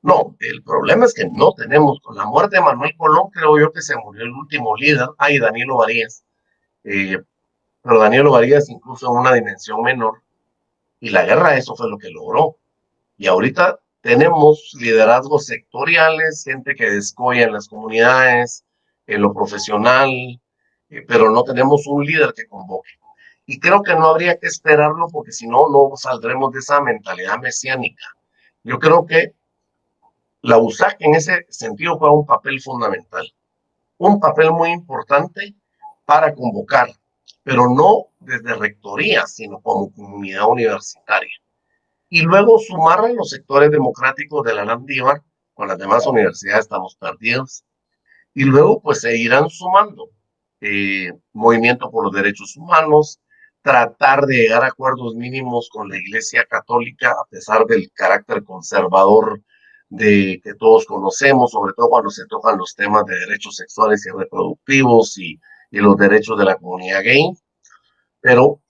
No, el problema es que no tenemos, con la muerte de Manuel Colón, creo yo que se murió el último líder, Danilo Varías, pero Danilo Varías incluso en una dimensión menor, y la guerra eso fue lo que logró. Y ahorita tenemos liderazgos sectoriales, gente que descolla en las comunidades, en lo profesional, pero no tenemos un líder que convoque. Y creo que no habría que esperarlo porque si no, no saldremos de esa mentalidad mesiánica. Yo creo que la USAC en ese sentido juega un papel fundamental, un papel muy importante para convocar, pero no desde rectoría, sino como comunidad universitaria. Y luego sumar a los sectores democráticos de la Landívar, con las demás universidades estamos perdidos. Y luego pues se irán sumando movimiento por los derechos humanos, tratar de llegar a acuerdos mínimos con la Iglesia Católica, a pesar del carácter conservador que todos conocemos, sobre todo cuando se tocan los temas de derechos sexuales y reproductivos y los derechos de la comunidad gay, pero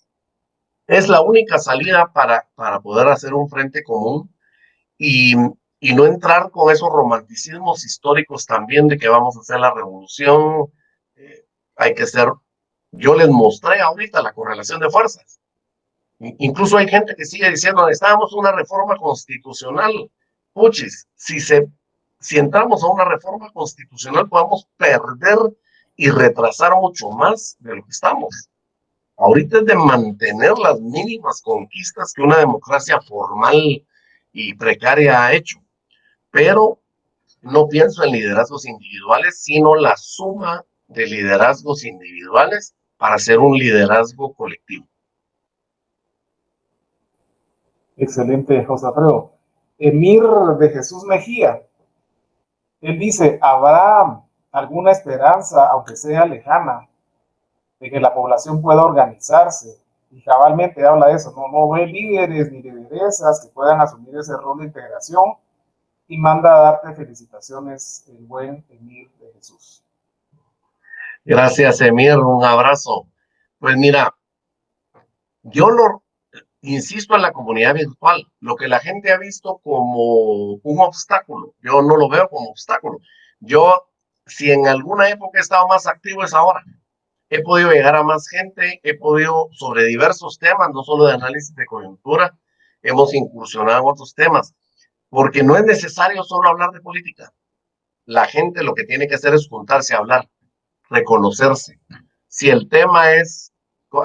es la única salida para poder hacer un frente común y, y no entrar con esos romanticismos históricos también de que vamos a hacer la revolución. Hay que ser, yo les mostré ahorita la correlación de fuerzas. Incluso hay gente que sigue diciendo, necesitamos una reforma constitucional. Puchis, si entramos a una reforma constitucional podemos perder y retrasar mucho más de lo que estamos. Ahorita es de mantener las mínimas conquistas que una democracia formal y precaria ha hecho, pero no pienso en liderazgos individuales, sino la suma de liderazgos individuales para hacer un liderazgo colectivo. Excelente, José Alfredo. Emir de Jesús Mejía, él dice, ¿habrá alguna esperanza, aunque sea lejana, de que la población pueda organizarse? Y cabalmente habla de eso, no ve líderes ni lideresas que puedan asumir ese rol de integración, y manda a darte felicitaciones el buen Emir de Jesús. Gracias, Emir, un abrazo. Pues mira, yo insisto en la comunidad virtual, lo que la gente ha visto como un obstáculo, yo no lo veo como obstáculo. Yo, si en alguna época he estado más activo, es ahora. He podido llegar a más gente, he podido sobre diversos temas, no solo de análisis de coyuntura, hemos incursionado en otros temas, porque no es necesario solo hablar de política. La gente lo que tiene que hacer es juntarse a hablar, reconocerse. Si el tema es,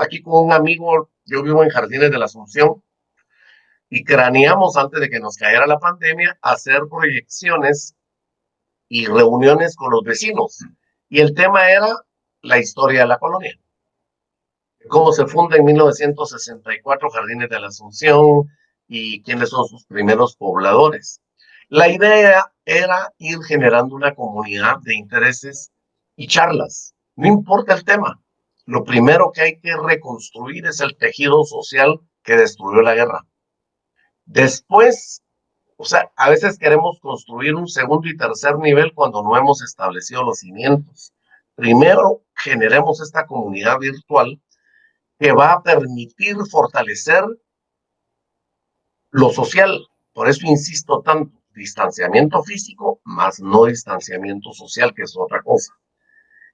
aquí con un amigo yo vivo en Jardines de la Asunción y craneamos antes de que nos cayera la pandemia hacer proyecciones y reuniones con los vecinos. Y el tema era la historia de la colonia. Cómo se funda en 1964 Jardines de la Asunción y quiénes son sus primeros pobladores. La idea era ir generando una comunidad de intereses y charlas. No importa el tema. Lo primero que hay que reconstruir es el tejido social que destruyó la guerra. Después, o sea, a veces queremos construir un segundo y tercer nivel cuando no hemos establecido los cimientos. Primero, generemos esta comunidad virtual que va a permitir fortalecer lo social. Por eso insisto tanto, distanciamiento físico más no distanciamiento social, que es otra cosa.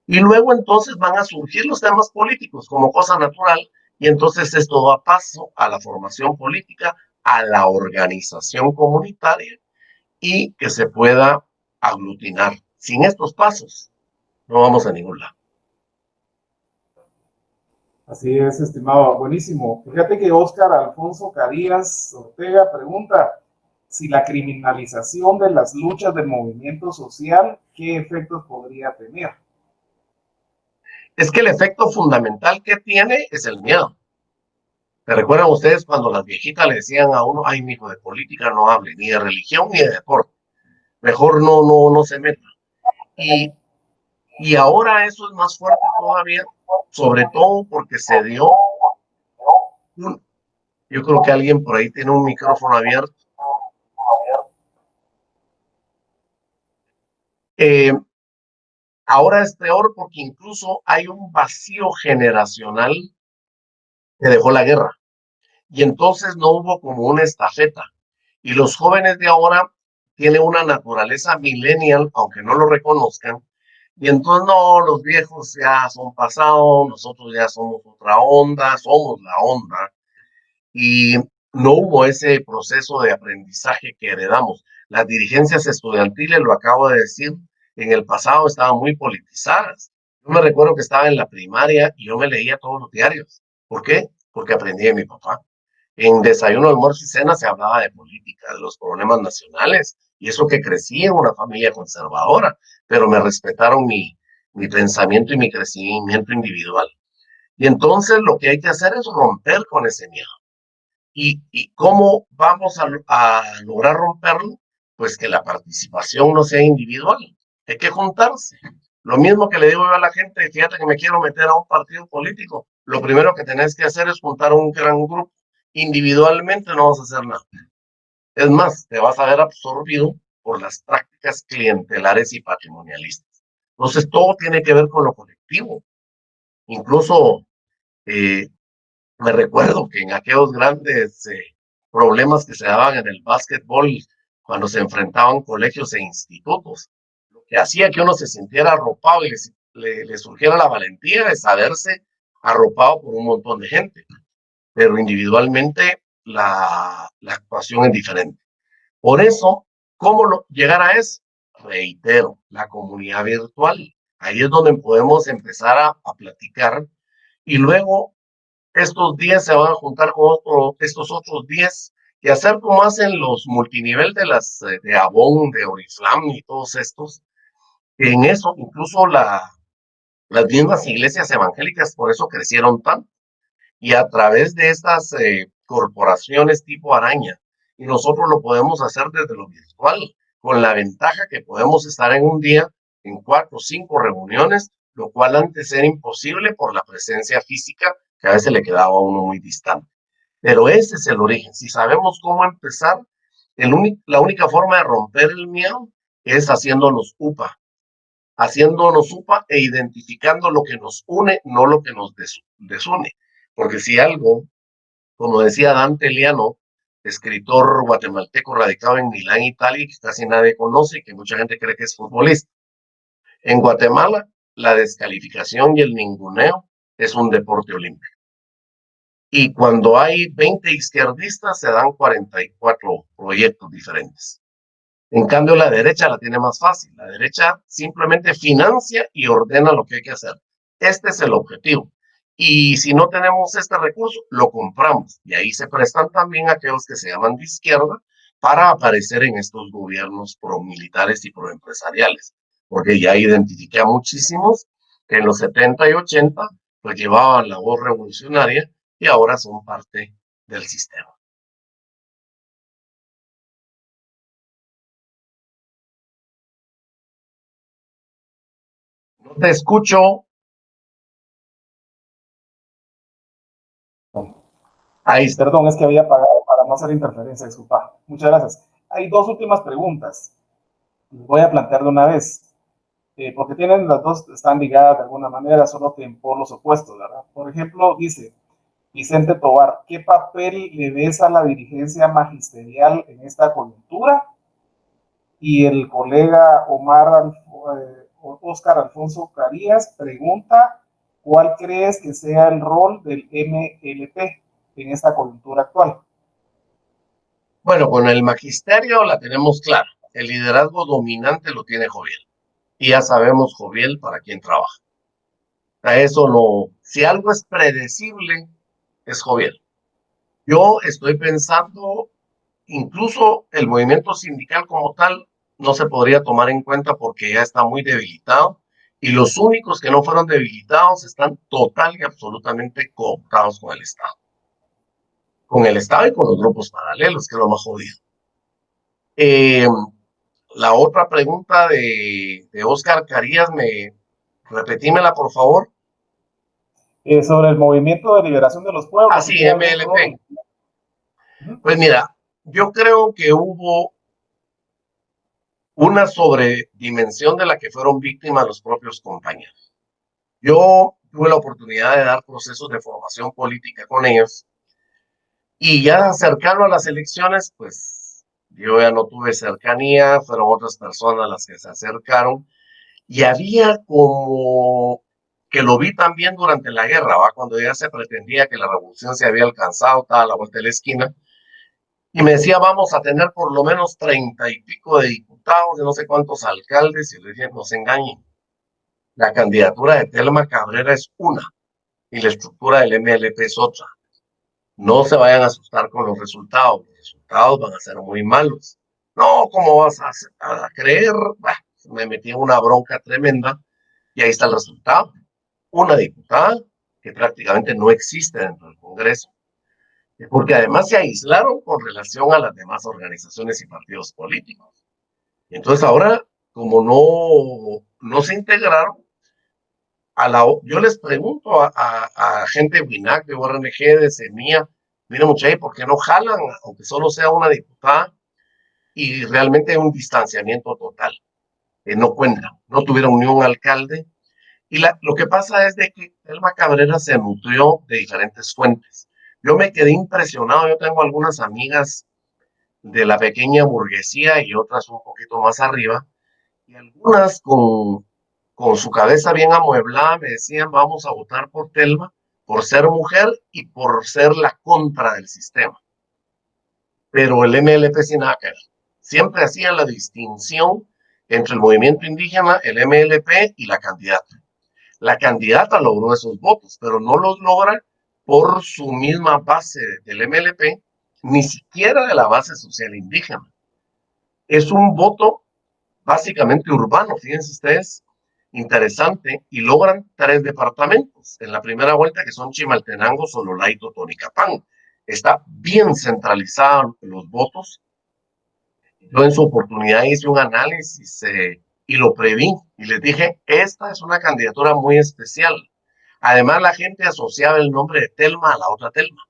Y luego entonces van a surgir los temas políticos como cosa natural, y entonces esto da paso a la formación política, a la organización comunitaria y que se pueda aglutinar. Sin estos pasos no vamos a ningún lado. Así es, estimado, buenísimo. Fíjate que Óscar Alfonso Carías Ortega pregunta si la criminalización de las luchas del movimiento social, ¿qué efectos podría tener? Es que el efecto fundamental que tiene es el miedo. ¿Se recuerdan ustedes cuando las viejitas le decían a uno, ay, mijo, de política no hable, ni de religión ni de deporte? Mejor no se meta. Y ahora eso es más fuerte todavía, sobre todo porque se dio yo creo que alguien por ahí tiene un micrófono abierto. Ahora es peor porque incluso hay un vacío generacional que dejó la guerra. Y entonces no hubo como una estafeta. Y los jóvenes de ahora tienen una naturaleza millennial, aunque no lo reconozcan. Y entonces no, los viejos ya son pasados, nosotros ya somos otra onda, somos la onda. Y no hubo ese proceso de aprendizaje que heredamos. Las dirigencias estudiantiles, lo acabo de decir, en el pasado estaban muy politizadas. Yo me recuerdo que estaba en la primaria y yo me leía todos los diarios. ¿Por qué? Porque aprendí de mi papá. En desayuno, almuerzo y cena se hablaba de política, de los problemas nacionales, y eso que crecí en una familia conservadora, pero me respetaron mi pensamiento y mi crecimiento individual. Y entonces lo que hay que hacer es romper con ese miedo. ¿Y cómo vamos a lograr romperlo? Pues que la participación no sea individual, hay que juntarse. Lo mismo que le digo yo a la gente, fíjate que me quiero meter a un partido político, lo primero que tenés que hacer es juntar un gran grupo. Individualmente no vas a hacer nada. Es más, te vas a ver absorbido por las prácticas clientelares y patrimonialistas. Entonces, todo tiene que ver con lo colectivo. Incluso me recuerdo que en aquellos grandes problemas que se daban en el básquetbol, cuando se enfrentaban colegios e institutos, lo que hacía que uno se sintiera arropado y le surgiera la valentía de saberse arropado por un montón de gente. Pero individualmente la actuación es diferente. Por eso, ¿cómo llegar a eso? Reitero, la comunidad virtual. Ahí es donde podemos empezar a platicar y luego estos 10 se van a juntar con estos otros 10 y hacer como hacen los multinivel de Avon, de Oriflame y todos estos. En eso, incluso las mismas iglesias evangélicas por eso crecieron tanto. Y a través de estas corporaciones tipo araña, y nosotros lo podemos hacer desde lo virtual, con la ventaja que podemos estar en un día en 4 o 5 reuniones, lo cual antes era imposible por la presencia física que a veces le quedaba a uno muy distante. Pero ese es el origen. Si sabemos cómo empezar, la única forma de romper el miedo es haciéndonos UPA e identificando lo que nos une, no lo que nos desune. Porque si algo, como decía Dante Liano, escritor guatemalteco radicado en Milán, Italia, que casi nadie conoce y que mucha gente cree que es futbolista. En Guatemala, la descalificación y el ninguneo es un deporte olímpico. Y cuando hay 20 izquierdistas, se dan 44 proyectos diferentes. En cambio, la derecha la tiene más fácil. La derecha simplemente financia y ordena lo que hay que hacer. Este es el objetivo. Y si no tenemos este recurso, lo compramos. Y ahí se prestan también aquellos que se llaman de izquierda para aparecer en estos gobiernos promilitares y proempresariales. Porque ya identifiqué a muchísimos que en los 70 y 80 pues llevaban la voz revolucionaria y ahora son parte del sistema. No te escucho. Ahí está. Perdón, es que había apagado para no hacer interferencia, disculpa. Muchas gracias. Hay dos últimas preguntas. Les voy a plantear de una vez, porque tienen las dos, están ligadas de alguna manera, solo que en polos opuestos, ¿verdad? Por ejemplo, dice Vicente Tobar, ¿qué papel le ves a la dirigencia magisterial en esta coyuntura? Y el colega Oscar Alfonso Carías pregunta, ¿cuál crees que sea el rol del MLP en esta coyuntura actual? Bueno, con el magisterio la tenemos clara. El liderazgo dominante lo tiene Joviel. Y ya sabemos Joviel para quién trabaja. A eso no. Si algo es predecible, es Joviel. Yo estoy pensando, incluso el movimiento sindical como tal no se podría tomar en cuenta porque ya está muy debilitado y los únicos que no fueron debilitados están total y absolutamente cooptados con el Estado. Con el Estado y con los grupos paralelos, que es lo más jodido. La otra pregunta de Oscar Carías, repetímela por favor. Sobre el movimiento de liberación de los pueblos. Sí, MLP. Pues mira, yo creo que hubo una sobredimensión de la que fueron víctimas los propios compañeros. Yo tuve la oportunidad de dar procesos de formación política con ellos y ya cercano a las elecciones, pues yo ya no tuve cercanía, fueron otras personas las que se acercaron y había como que lo vi también durante la guerra, ¿va? Cuando ya se pretendía que la revolución se había alcanzado, estaba a la vuelta de la esquina. Y me decía, vamos a tener por lo menos 30 y pico de diputados, de no sé cuántos alcaldes, y le dije, no se engañen. La candidatura de Telma Cabrera es una, y la estructura del MLP es otra. No se vayan a asustar con los resultados van a ser muy malos. No, ¿cómo vas a creer? Bah, me metí en una bronca tremenda, y ahí está el resultado. Una diputada que prácticamente no existe dentro del Congreso, porque además se aislaron con relación a las demás organizaciones y partidos políticos. Y entonces ahora, como no se integraron, yo les pregunto a gente de WINAC, de ORNG, de Semilla, mira muchachos, ¿por qué no jalan, aunque solo sea una diputada? Y realmente hay un distanciamiento total. No cuentan, no tuvieron ni un alcalde. Y lo que pasa es de que Telma Cabrera se nutrió de diferentes fuentes. Yo me quedé impresionado, yo tengo algunas amigas de la pequeña burguesía y otras un poquito más arriba, y algunas con su cabeza bien amueblada me decían, vamos a votar por Telma por ser mujer y por ser la contra del sistema. Pero el MLP sin nada que ver. Siempre hacía la distinción entre el movimiento indígena, el MLP y la candidata. La candidata logró esos votos, pero no los logra por su misma base del MLP, ni siquiera de la base social indígena. Es un voto básicamente urbano, fíjense ustedes, interesante, y logran 3 departamentos en la primera vuelta, que son Chimaltenango, Sololaito, Tonicapán. Está bien centralizado los votos. Yo en su oportunidad hice un análisis y lo preví, y les dije, esta es una candidatura muy especial. Además, la gente asociaba el nombre de Telma a la otra Telma,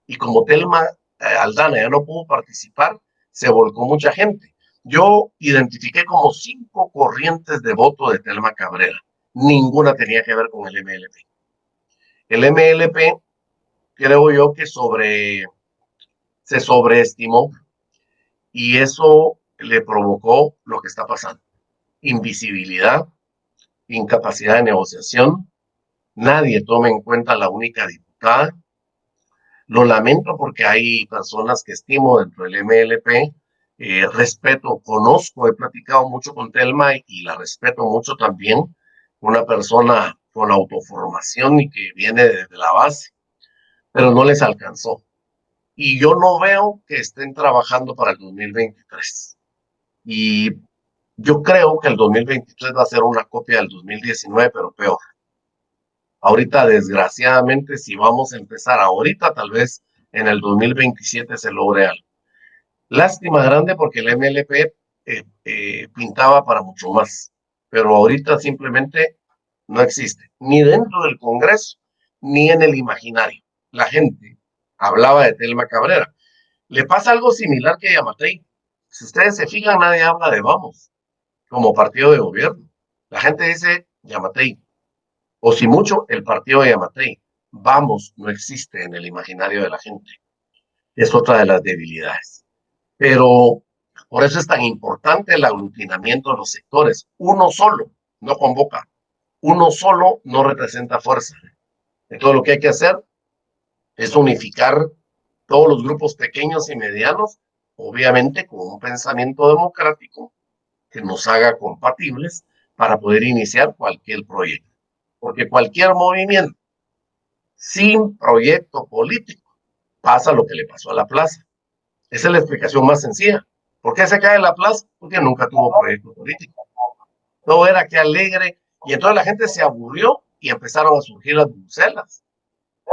y como Telma Aldana ya no pudo participar, se volcó mucha gente. Yo identifiqué como 5 corrientes de voto de Telma Cabrera. Ninguna tenía que ver con el MLP. El MLP, creo yo que se sobreestimó y eso le provocó lo que está pasando. Invisibilidad, incapacidad de negociación, nadie toma en cuenta la única diputada. Lo lamento porque hay personas que estimo dentro del MLP, respeto, conozco, he platicado mucho con Telma y la respeto mucho también, una persona con la autoformación y que viene desde la base, pero no les alcanzó. Y yo no veo que estén trabajando para el 2023. Y yo creo que el 2023 va a ser una copia del 2019, pero peor. Ahorita, desgraciadamente, si vamos a empezar ahorita, tal vez en el 2027 se logre algo. Lástima grande porque el MLP pintaba para mucho más, pero ahorita simplemente no existe, ni dentro del Congreso, ni en el imaginario. La gente hablaba de Telma Cabrera. Le pasa algo similar que a Yamatei. Si ustedes se fijan, nadie habla de Vamos como partido de gobierno. La gente dice Yamatei, o si mucho, el partido de Yamatei. Vamos no existe en el imaginario de la gente. Es otra de las debilidades. Pero por eso es tan importante el aglutinamiento de los sectores. Uno solo no convoca, uno solo no representa fuerza. Entonces lo que hay que hacer es unificar todos los grupos pequeños y medianos, obviamente con un pensamiento democrático que nos haga compatibles para poder iniciar cualquier proyecto. Porque cualquier movimiento sin proyecto político pasa lo que le pasó a la plaza. Esa es la explicación más sencilla. ¿Por qué se cae la plaza? Porque nunca tuvo proyecto político. Todo era que alegre, y entonces la gente se aburrió y empezaron a surgir las bucelas.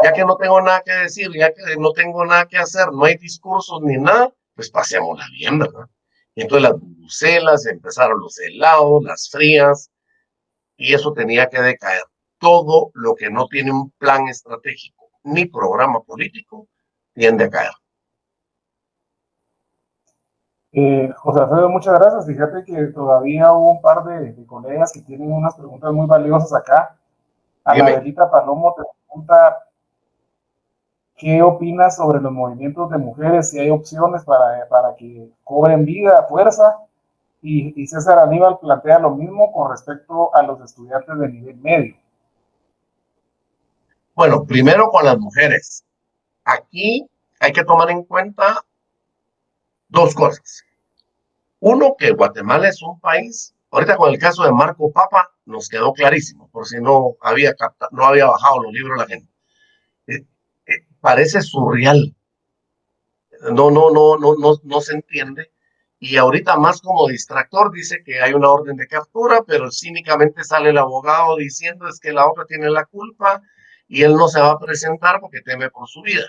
Ya que no tengo nada que decir, ya que no tengo nada que hacer, no hay discursos ni nada, pues pasémosla bien, ¿verdad? Y entonces las bucelas, empezaron los helados, las frías, y eso tenía que decaer. Todo lo que no tiene un plan estratégico ni programa político tiende a caer. José Alfredo, muchas gracias. Fíjate que todavía hubo un par de colegas que tienen unas preguntas muy valiosas acá. Anabelita Palomo te pregunta, ¿qué opinas sobre los movimientos de mujeres? Si hay opciones para que cobren vida, fuerza. Y César Aníbal plantea lo mismo con respecto a los estudiantes de nivel medio. Bueno, primero con las mujeres. Aquí hay que tomar en cuenta dos cosas. Uno, que Guatemala es un país, ahorita con el caso de Marco Papa nos quedó clarísimo, por si no había bajado los libros la gente. Parece surreal. No se entiende. Y ahorita más como distractor dice que hay una orden de captura, pero cínicamente sale el abogado diciendo es que la otra tiene la culpa y él no se va a presentar porque teme por su vida.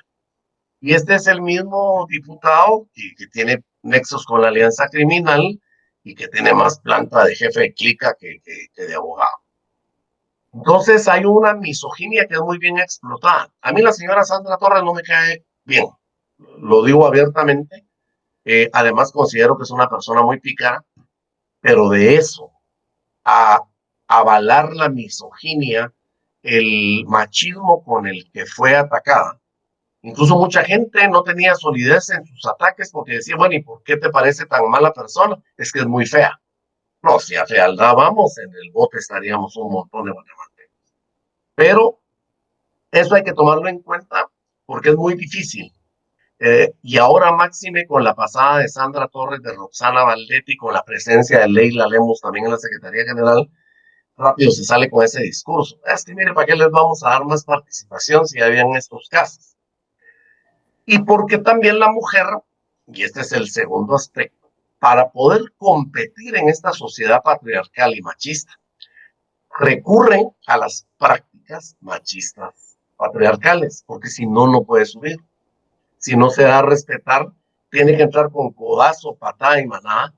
Y este es el mismo diputado que tiene nexos con la alianza criminal y que tiene más planta de jefe de clica que de abogado. Entonces hay una misoginia que es muy bien explotada. A mí la señora Sandra Torres no me cae bien, lo digo abiertamente. Además considero que es una persona muy pícara, pero de eso a avalar la misoginia, el machismo con el que fue atacada. Incluso mucha gente no tenía solidez en sus ataques porque decía, bueno, ¿y por qué te parece tan mala persona? Es que es muy fea. No, si a fealdad vamos, en el bote estaríamos un montón de guatemaltecos. Pero eso hay que tomarlo en cuenta porque es muy difícil. Y ahora máxime con la pasada de Sandra Torres, de Roxana Valdetti, con la presencia de Leila Lemos también en la Secretaría General, rápido se sale con ese discurso. Es que mire, ¿para qué les vamos a dar más participación si ya habían estos casos? Y porque también la mujer, y este es el segundo aspecto, para poder competir en esta sociedad patriarcal y machista, recurre a las prácticas machistas patriarcales, porque si no, no puede subir. Si no se da a respetar, tiene que entrar con codazo, patada y manada.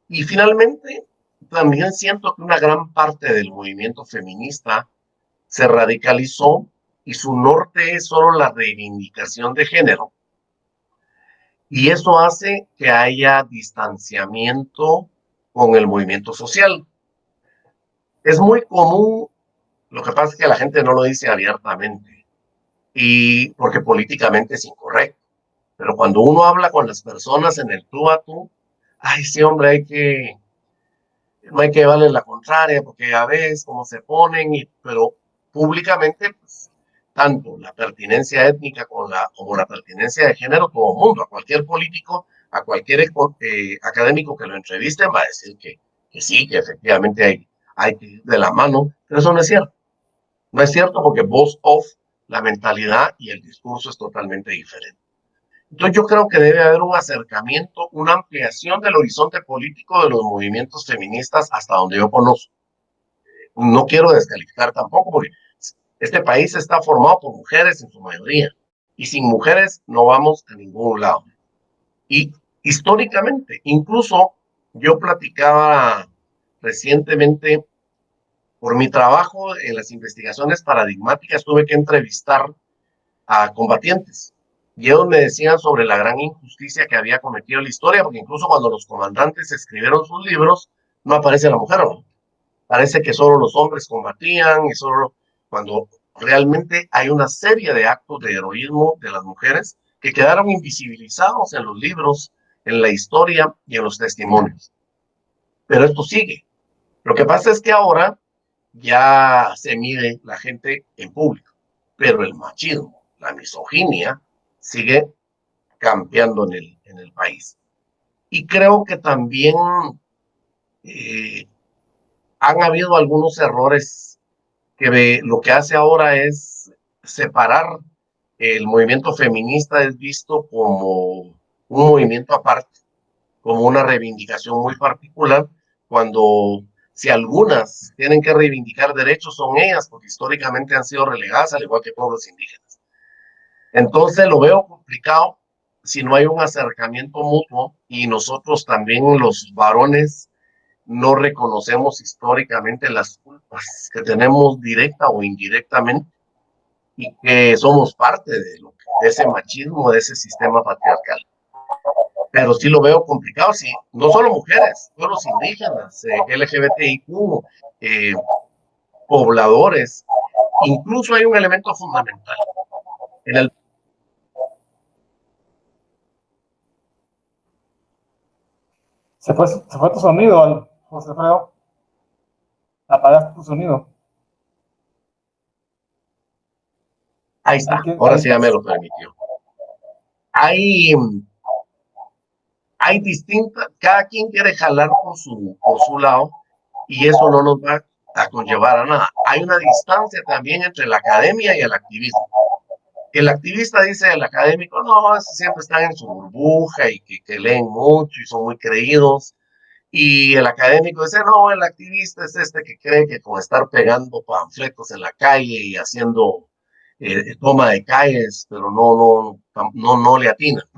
Y finalmente, también siento que una gran parte del movimiento feminista se radicalizó y su norte es solo la reivindicación de género. Y eso hace que haya distanciamiento con el movimiento social. Es muy común, lo que pasa es que la gente no lo dice abiertamente, y porque políticamente es incorrecto. Pero cuando uno habla con las personas en el tú a tú, ay, sí, hombre, no hay que darle la contraria, porque ya ves cómo se ponen, pero públicamente, pues, tanto la pertinencia étnica como la pertinencia de género, todo el mundo, a cualquier político, a cualquier académico que lo entreviste, va a decir que sí, que efectivamente hay que ir de la mano, pero eso no es cierto. No es cierto porque voz off, la mentalidad y el discurso es totalmente diferente. Entonces yo creo que debe haber un acercamiento, una ampliación del horizonte político de los movimientos feministas hasta donde yo conozco. No quiero descalificar tampoco porque este país está formado por mujeres en su mayoría y sin mujeres no vamos a ningún lado. Y históricamente, incluso yo platicaba recientemente por mi trabajo en las investigaciones paradigmáticas, tuve que entrevistar a combatientes y ellos me decían sobre la gran injusticia que había cometido la historia, porque incluso cuando los comandantes escribieron sus libros, no aparece la mujer, ¿no? Parece que solo los hombres combatían y solo cuando realmente hay una serie de actos de heroísmo de las mujeres que quedaron invisibilizados en los libros, en la historia y en los testimonios. Pero esto sigue. Lo que pasa es que ahora ya se mide la gente en público, pero el machismo, la misoginia, sigue campeando en el país. Y creo que también han habido algunos errores que lo que hace ahora es separar el movimiento feminista, es visto como un movimiento aparte, como una reivindicación muy particular, cuando si algunas tienen que reivindicar derechos son ellas, porque históricamente han sido relegadas, al igual que pueblos indígenas. Entonces lo veo complicado si no hay un acercamiento mutuo y nosotros también los varones no reconocemos históricamente las culpas que tenemos directa o indirectamente y que somos parte de ese machismo, de ese sistema patriarcal. Pero sí lo veo complicado, sí, no solo mujeres, pueblos indígenas, LGBTIQ, pobladores, incluso hay un elemento fundamental. En el Se fue tu sonido, José Alfredo. Apagaste tu sonido. Ahí está, ahora sí ya me lo permitió. Hay distintas, cada quien quiere jalar por su lado y eso no nos va a conllevar a nada. Hay una distancia también entre la academia y el activismo. El activista dice al académico, no, siempre están en su burbuja y que leen mucho y son muy creídos. Y el académico dice, no, el activista es este que cree que con estar pegando panfletos en la calle y haciendo toma de calles, pero no le atina.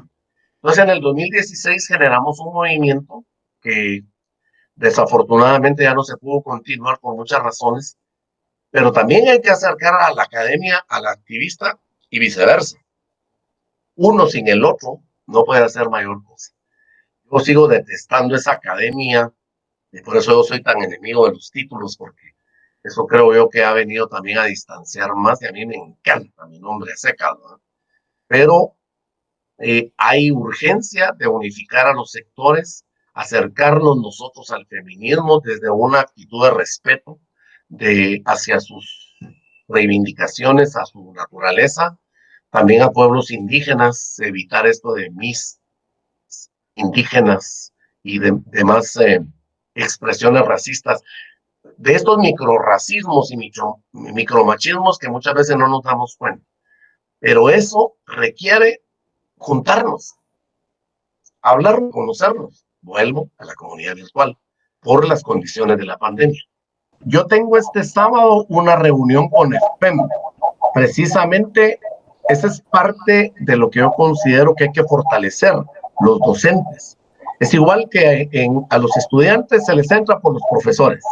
Entonces en el 2016 generamos un movimiento que desafortunadamente ya no se pudo continuar por muchas razones, pero también hay que acercar a la academia al activista y viceversa. Uno sin el otro no puede hacer mayor cosa. Yo sigo detestando esa academia y por eso yo soy tan enemigo de los títulos, porque eso creo yo que ha venido también a distanciar más y a mí me encanta mi nombre seca, ¿no? Pero hay urgencia de unificar a los sectores, acercarnos nosotros al feminismo desde una actitud de respeto hacia sus reivindicaciones, a su naturaleza, también a pueblos indígenas, evitar esto de mis indígenas y demás expresiones racistas, de estos microracismos y micromachismos que muchas veces no nos damos cuenta. Pero eso requiere juntarnos, hablar, conocernos. Vuelvo a la comunidad virtual por las condiciones de la pandemia. Yo tengo este sábado una reunión con el PEM. Precisamente esa es parte de lo que yo considero que hay que fortalecer, los docentes. Es igual que a los estudiantes se les entra por los profesores.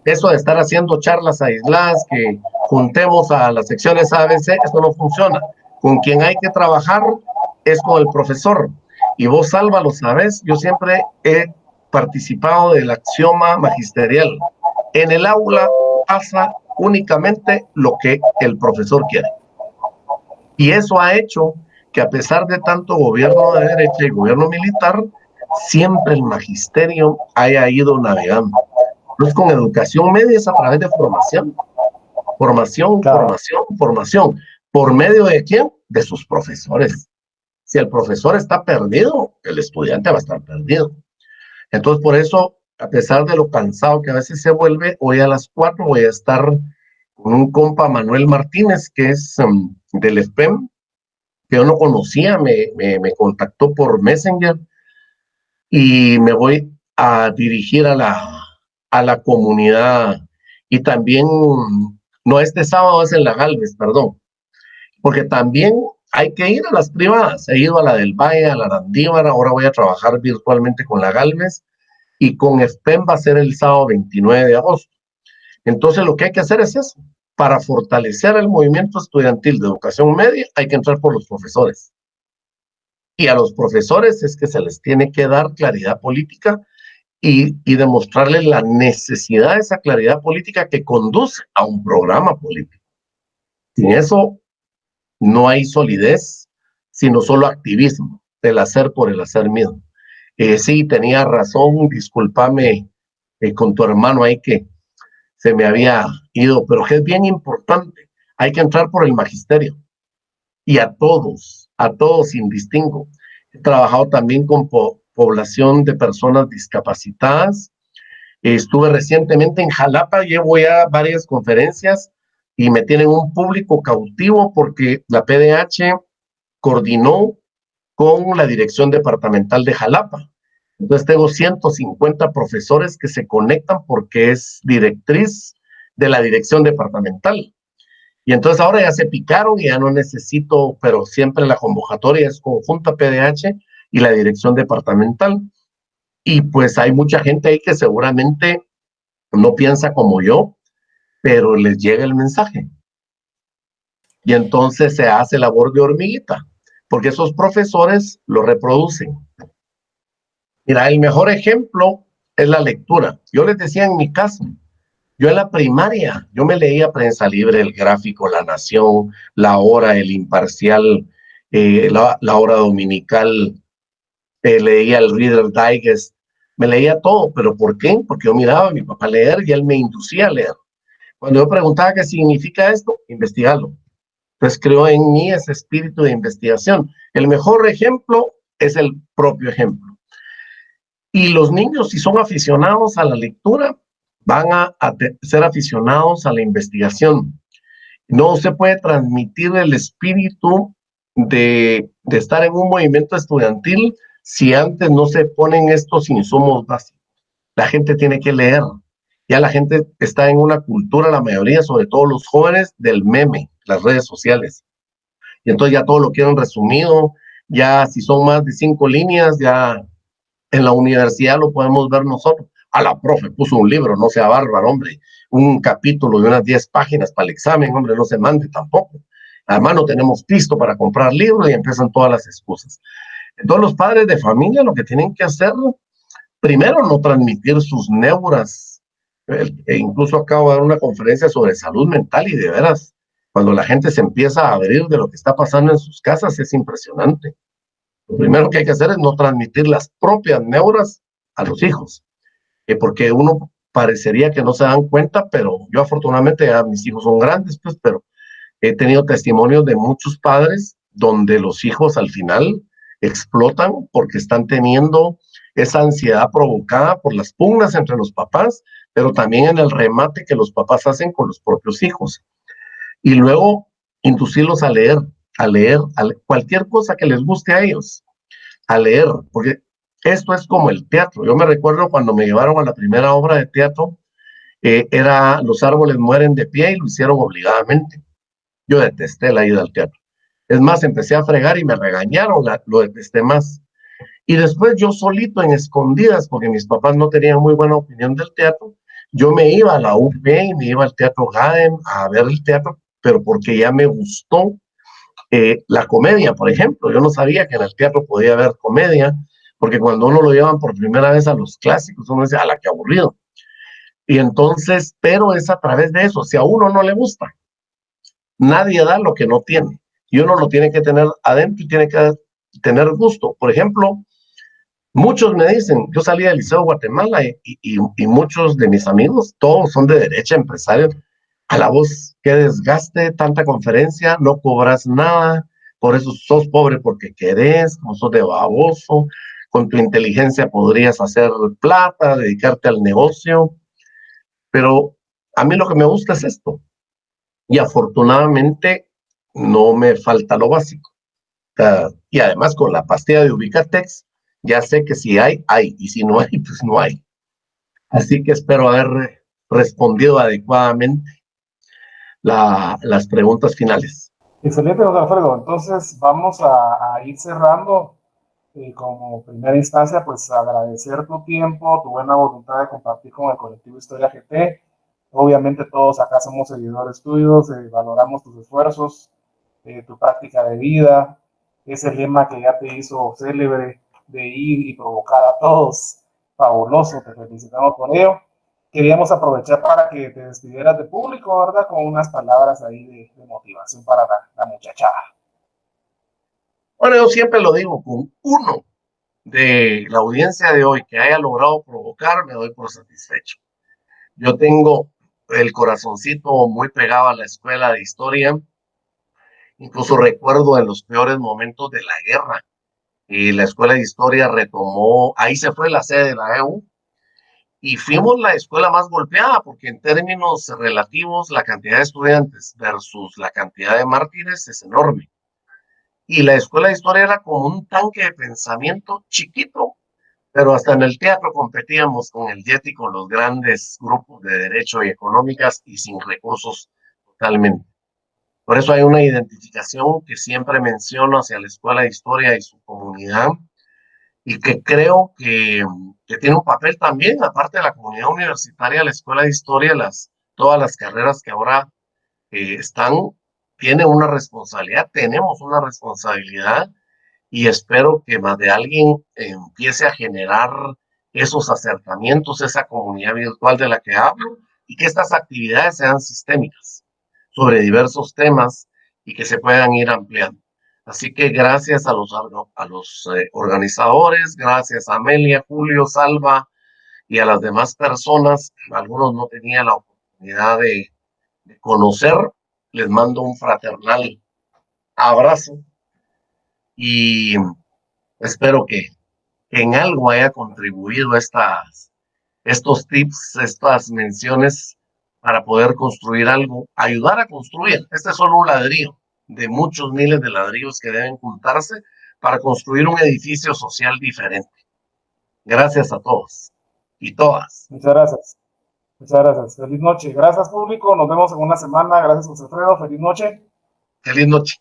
Eso de estar haciendo charlas aisladas, que juntemos a las secciones ABC, eso no funciona. Con quien hay que trabajar es con el profesor. Y vos, Salva, lo sabes, yo siempre he participado del axioma magisterial. En el aula pasa únicamente lo que el profesor quiere. Y eso ha hecho que a pesar de tanto gobierno de derecha y gobierno militar, siempre el magisterio haya ido navegando. No es con educación media, es a través de formación. Formación, claro. Formación. ¿Por medio de quién? De sus profesores. Si el profesor está perdido, el estudiante va a estar perdido. Entonces, por eso, a pesar de lo cansado que a veces se vuelve, hoy a las 4 voy a estar con un compa Manuel Martínez, que es del FPEM, que yo no conocía, me contactó por Messenger y me voy a dirigir a la comunidad. Y también, no, este sábado es en la Galvez, perdón, porque también hay que ir a las privadas. He ido a la del Valle, a la Landívar, ahora voy a trabajar virtualmente con la Galvez y con FPEM va a ser el sábado 29 de agosto. Entonces lo que hay que hacer es eso. Para fortalecer el movimiento estudiantil de educación media hay que entrar por los profesores. Y a los profesores es que se les tiene que dar claridad política y demostrarles la necesidad de esa claridad política que conduce a un programa político. Sin eso no hay solidez, sino solo activismo, el hacer por el hacer mismo. Sí, tenía razón, discúlpame con tu hermano ahí que se me había ido, pero que es bien importante, hay que entrar por el magisterio y a todos sin distingo. He trabajado también con población de personas discapacitadas. Estuve recientemente en Jalapa, llevo ya varias conferencias y me tienen un público cautivo porque la PDH coordinó con la Dirección Departamental de Jalapa. Entonces tengo 150 profesores que se conectan porque es directriz de la Dirección Departamental. Y entonces ahora ya se picaron y ya no necesito, pero siempre la convocatoria es conjunta PDH y la Dirección Departamental. Y pues hay mucha gente ahí que seguramente no piensa como yo, pero les llega el mensaje. Y entonces se hace labor de hormiguita, porque esos profesores lo reproducen. Mira, el mejor ejemplo es la lectura. Yo les decía en mi caso, yo en la primaria, yo me leía Prensa Libre, El Gráfico, La Nación, La Hora, El Imparcial, la Hora Dominical, leía el Reader Digest, me leía todo, pero ¿por qué? Porque yo miraba a mi papá leer y él me inducía a leer. Cuando yo preguntaba qué significa esto, investigarlo. Entonces creó en mí ese espíritu de investigación. El mejor ejemplo es el propio ejemplo. Y los niños, si son aficionados a la lectura, van a ser aficionados a la investigación. No se puede transmitir el espíritu de estar en un movimiento estudiantil si antes no se ponen estos insumos básicos. La gente tiene que leer. Ya la gente está en una cultura, la mayoría, sobre todo los jóvenes, del meme, las redes sociales. Y entonces ya todo lo quieren resumido, ya si son más de 5 líneas, ya en la universidad lo podemos ver nosotros. A la profe puso un libro, no sea bárbaro, hombre, un capítulo de unas 10 páginas para el examen, hombre, no se mande tampoco. Además no tenemos pisto para comprar libros y empiezan todas las excusas. Entonces los padres de familia lo que tienen que hacer, primero no transmitir sus neuras. Incluso acabo de dar una conferencia sobre salud mental y de veras, cuando la gente se empieza a abrir de lo que está pasando en sus casas, es impresionante. Lo primero que hay que hacer es no transmitir las propias neuras a los hijos, porque uno parecería que no se dan cuenta, pero yo afortunadamente ya mis hijos son grandes, pues, pero he tenido testimonios de muchos padres donde los hijos al final explotan porque están teniendo esa ansiedad provocada por las pugnas entre los papás, pero también en el remate que los papás hacen con los propios hijos. Y luego inducirlos a leer, cualquier cosa que les guste a ellos, a leer, porque esto es como el teatro. Yo me recuerdo cuando me llevaron a la primera obra de teatro, era Los árboles mueren de pie y lo hicieron obligadamente. Yo detesté la ida al teatro. Es más, empecé a fregar y me regañaron, lo detesté más. Y después yo solito en escondidas, porque mis papás no tenían muy buena opinión del teatro, yo me iba a la UP y me iba al Teatro Gadem a ver el teatro, pero porque ya me gustó la comedia, por ejemplo. Yo no sabía que en el teatro podía haber comedia, porque cuando uno lo llevan por primera vez a los clásicos, uno dice, ¡ala, qué aburrido! Y entonces, pero es a través de eso. Si a uno no le gusta, nadie da lo que no tiene. Y uno lo tiene que tener adentro y tiene que tener gusto. Por ejemplo, muchos me dicen, yo salí del Liceo de Guatemala y muchos de mis amigos, todos son de derecha, empresarios. A la voz, qué desgaste, tanta conferencia, no cobras nada, por eso sos pobre porque querés, como sos de baboso, con tu inteligencia podrías hacer plata, dedicarte al negocio, pero a mí lo que me gusta es esto, y afortunadamente no me falta lo básico. Y además con la pastilla de Ubicatex, ya sé que si hay, hay, y si no hay, pues no hay. Así que espero haber respondido adecuadamente las preguntas finales. Excelente, don Alfredo. Entonces vamos a ir cerrando. Como primera instancia, pues agradecer tu tiempo, tu buena voluntad de compartir con el colectivo Historia GT. Obviamente todos acá somos seguidores tuyos, valoramos tus esfuerzos, tu práctica de vida, ese lema que ya te hizo célebre de ir y provocar a todos. Fabuloso, te felicitamos por ello. Queríamos aprovechar para que te despidieras de público, ¿verdad? Con unas palabras ahí de motivación para la muchachada. Bueno, yo siempre lo digo, con uno de la audiencia de hoy que haya logrado provocar, me doy por satisfecho. Yo tengo el corazoncito muy pegado a la escuela de historia, incluso recuerdo en los peores momentos de la guerra, y la escuela de historia retomó, ahí se fue la sede de la EU, y fuimos la escuela más golpeada, porque en términos relativos la cantidad de estudiantes versus la cantidad de mártires es enorme. Y la escuela de historia era como un tanque de pensamiento chiquito, pero hasta en el teatro competíamos con el Yeti, con los grandes grupos de derecho y económicas y sin recursos totalmente. Por eso hay una identificación que siempre menciono hacia la escuela de historia y su comunidad, y que creo que tiene un papel también, aparte de la comunidad universitaria, la escuela de historia, todas las carreras que ahora están, tienen una responsabilidad, tenemos una responsabilidad, y espero que más de alguien empiece a generar esos acercamientos, esa comunidad virtual de la que hablo, y que estas actividades sean sistémicas sobre diversos temas y que se puedan ir ampliando. Así que gracias a los organizadores, gracias a Amelia, Julio, Salva y a las demás personas. Algunos no tenían la oportunidad de conocer. Les mando un fraternal abrazo y espero que en algo haya contribuido estos tips, estas menciones para poder construir algo, ayudar a construir. Este es solo un ladrillo de muchos miles de ladrillos que deben juntarse para construir un edificio social diferente. Gracias a todos y todas. Muchas gracias. Muchas gracias. Feliz noche. Gracias, público. Nos vemos en una semana. Gracias, José Alfredo. Feliz noche. Feliz noche.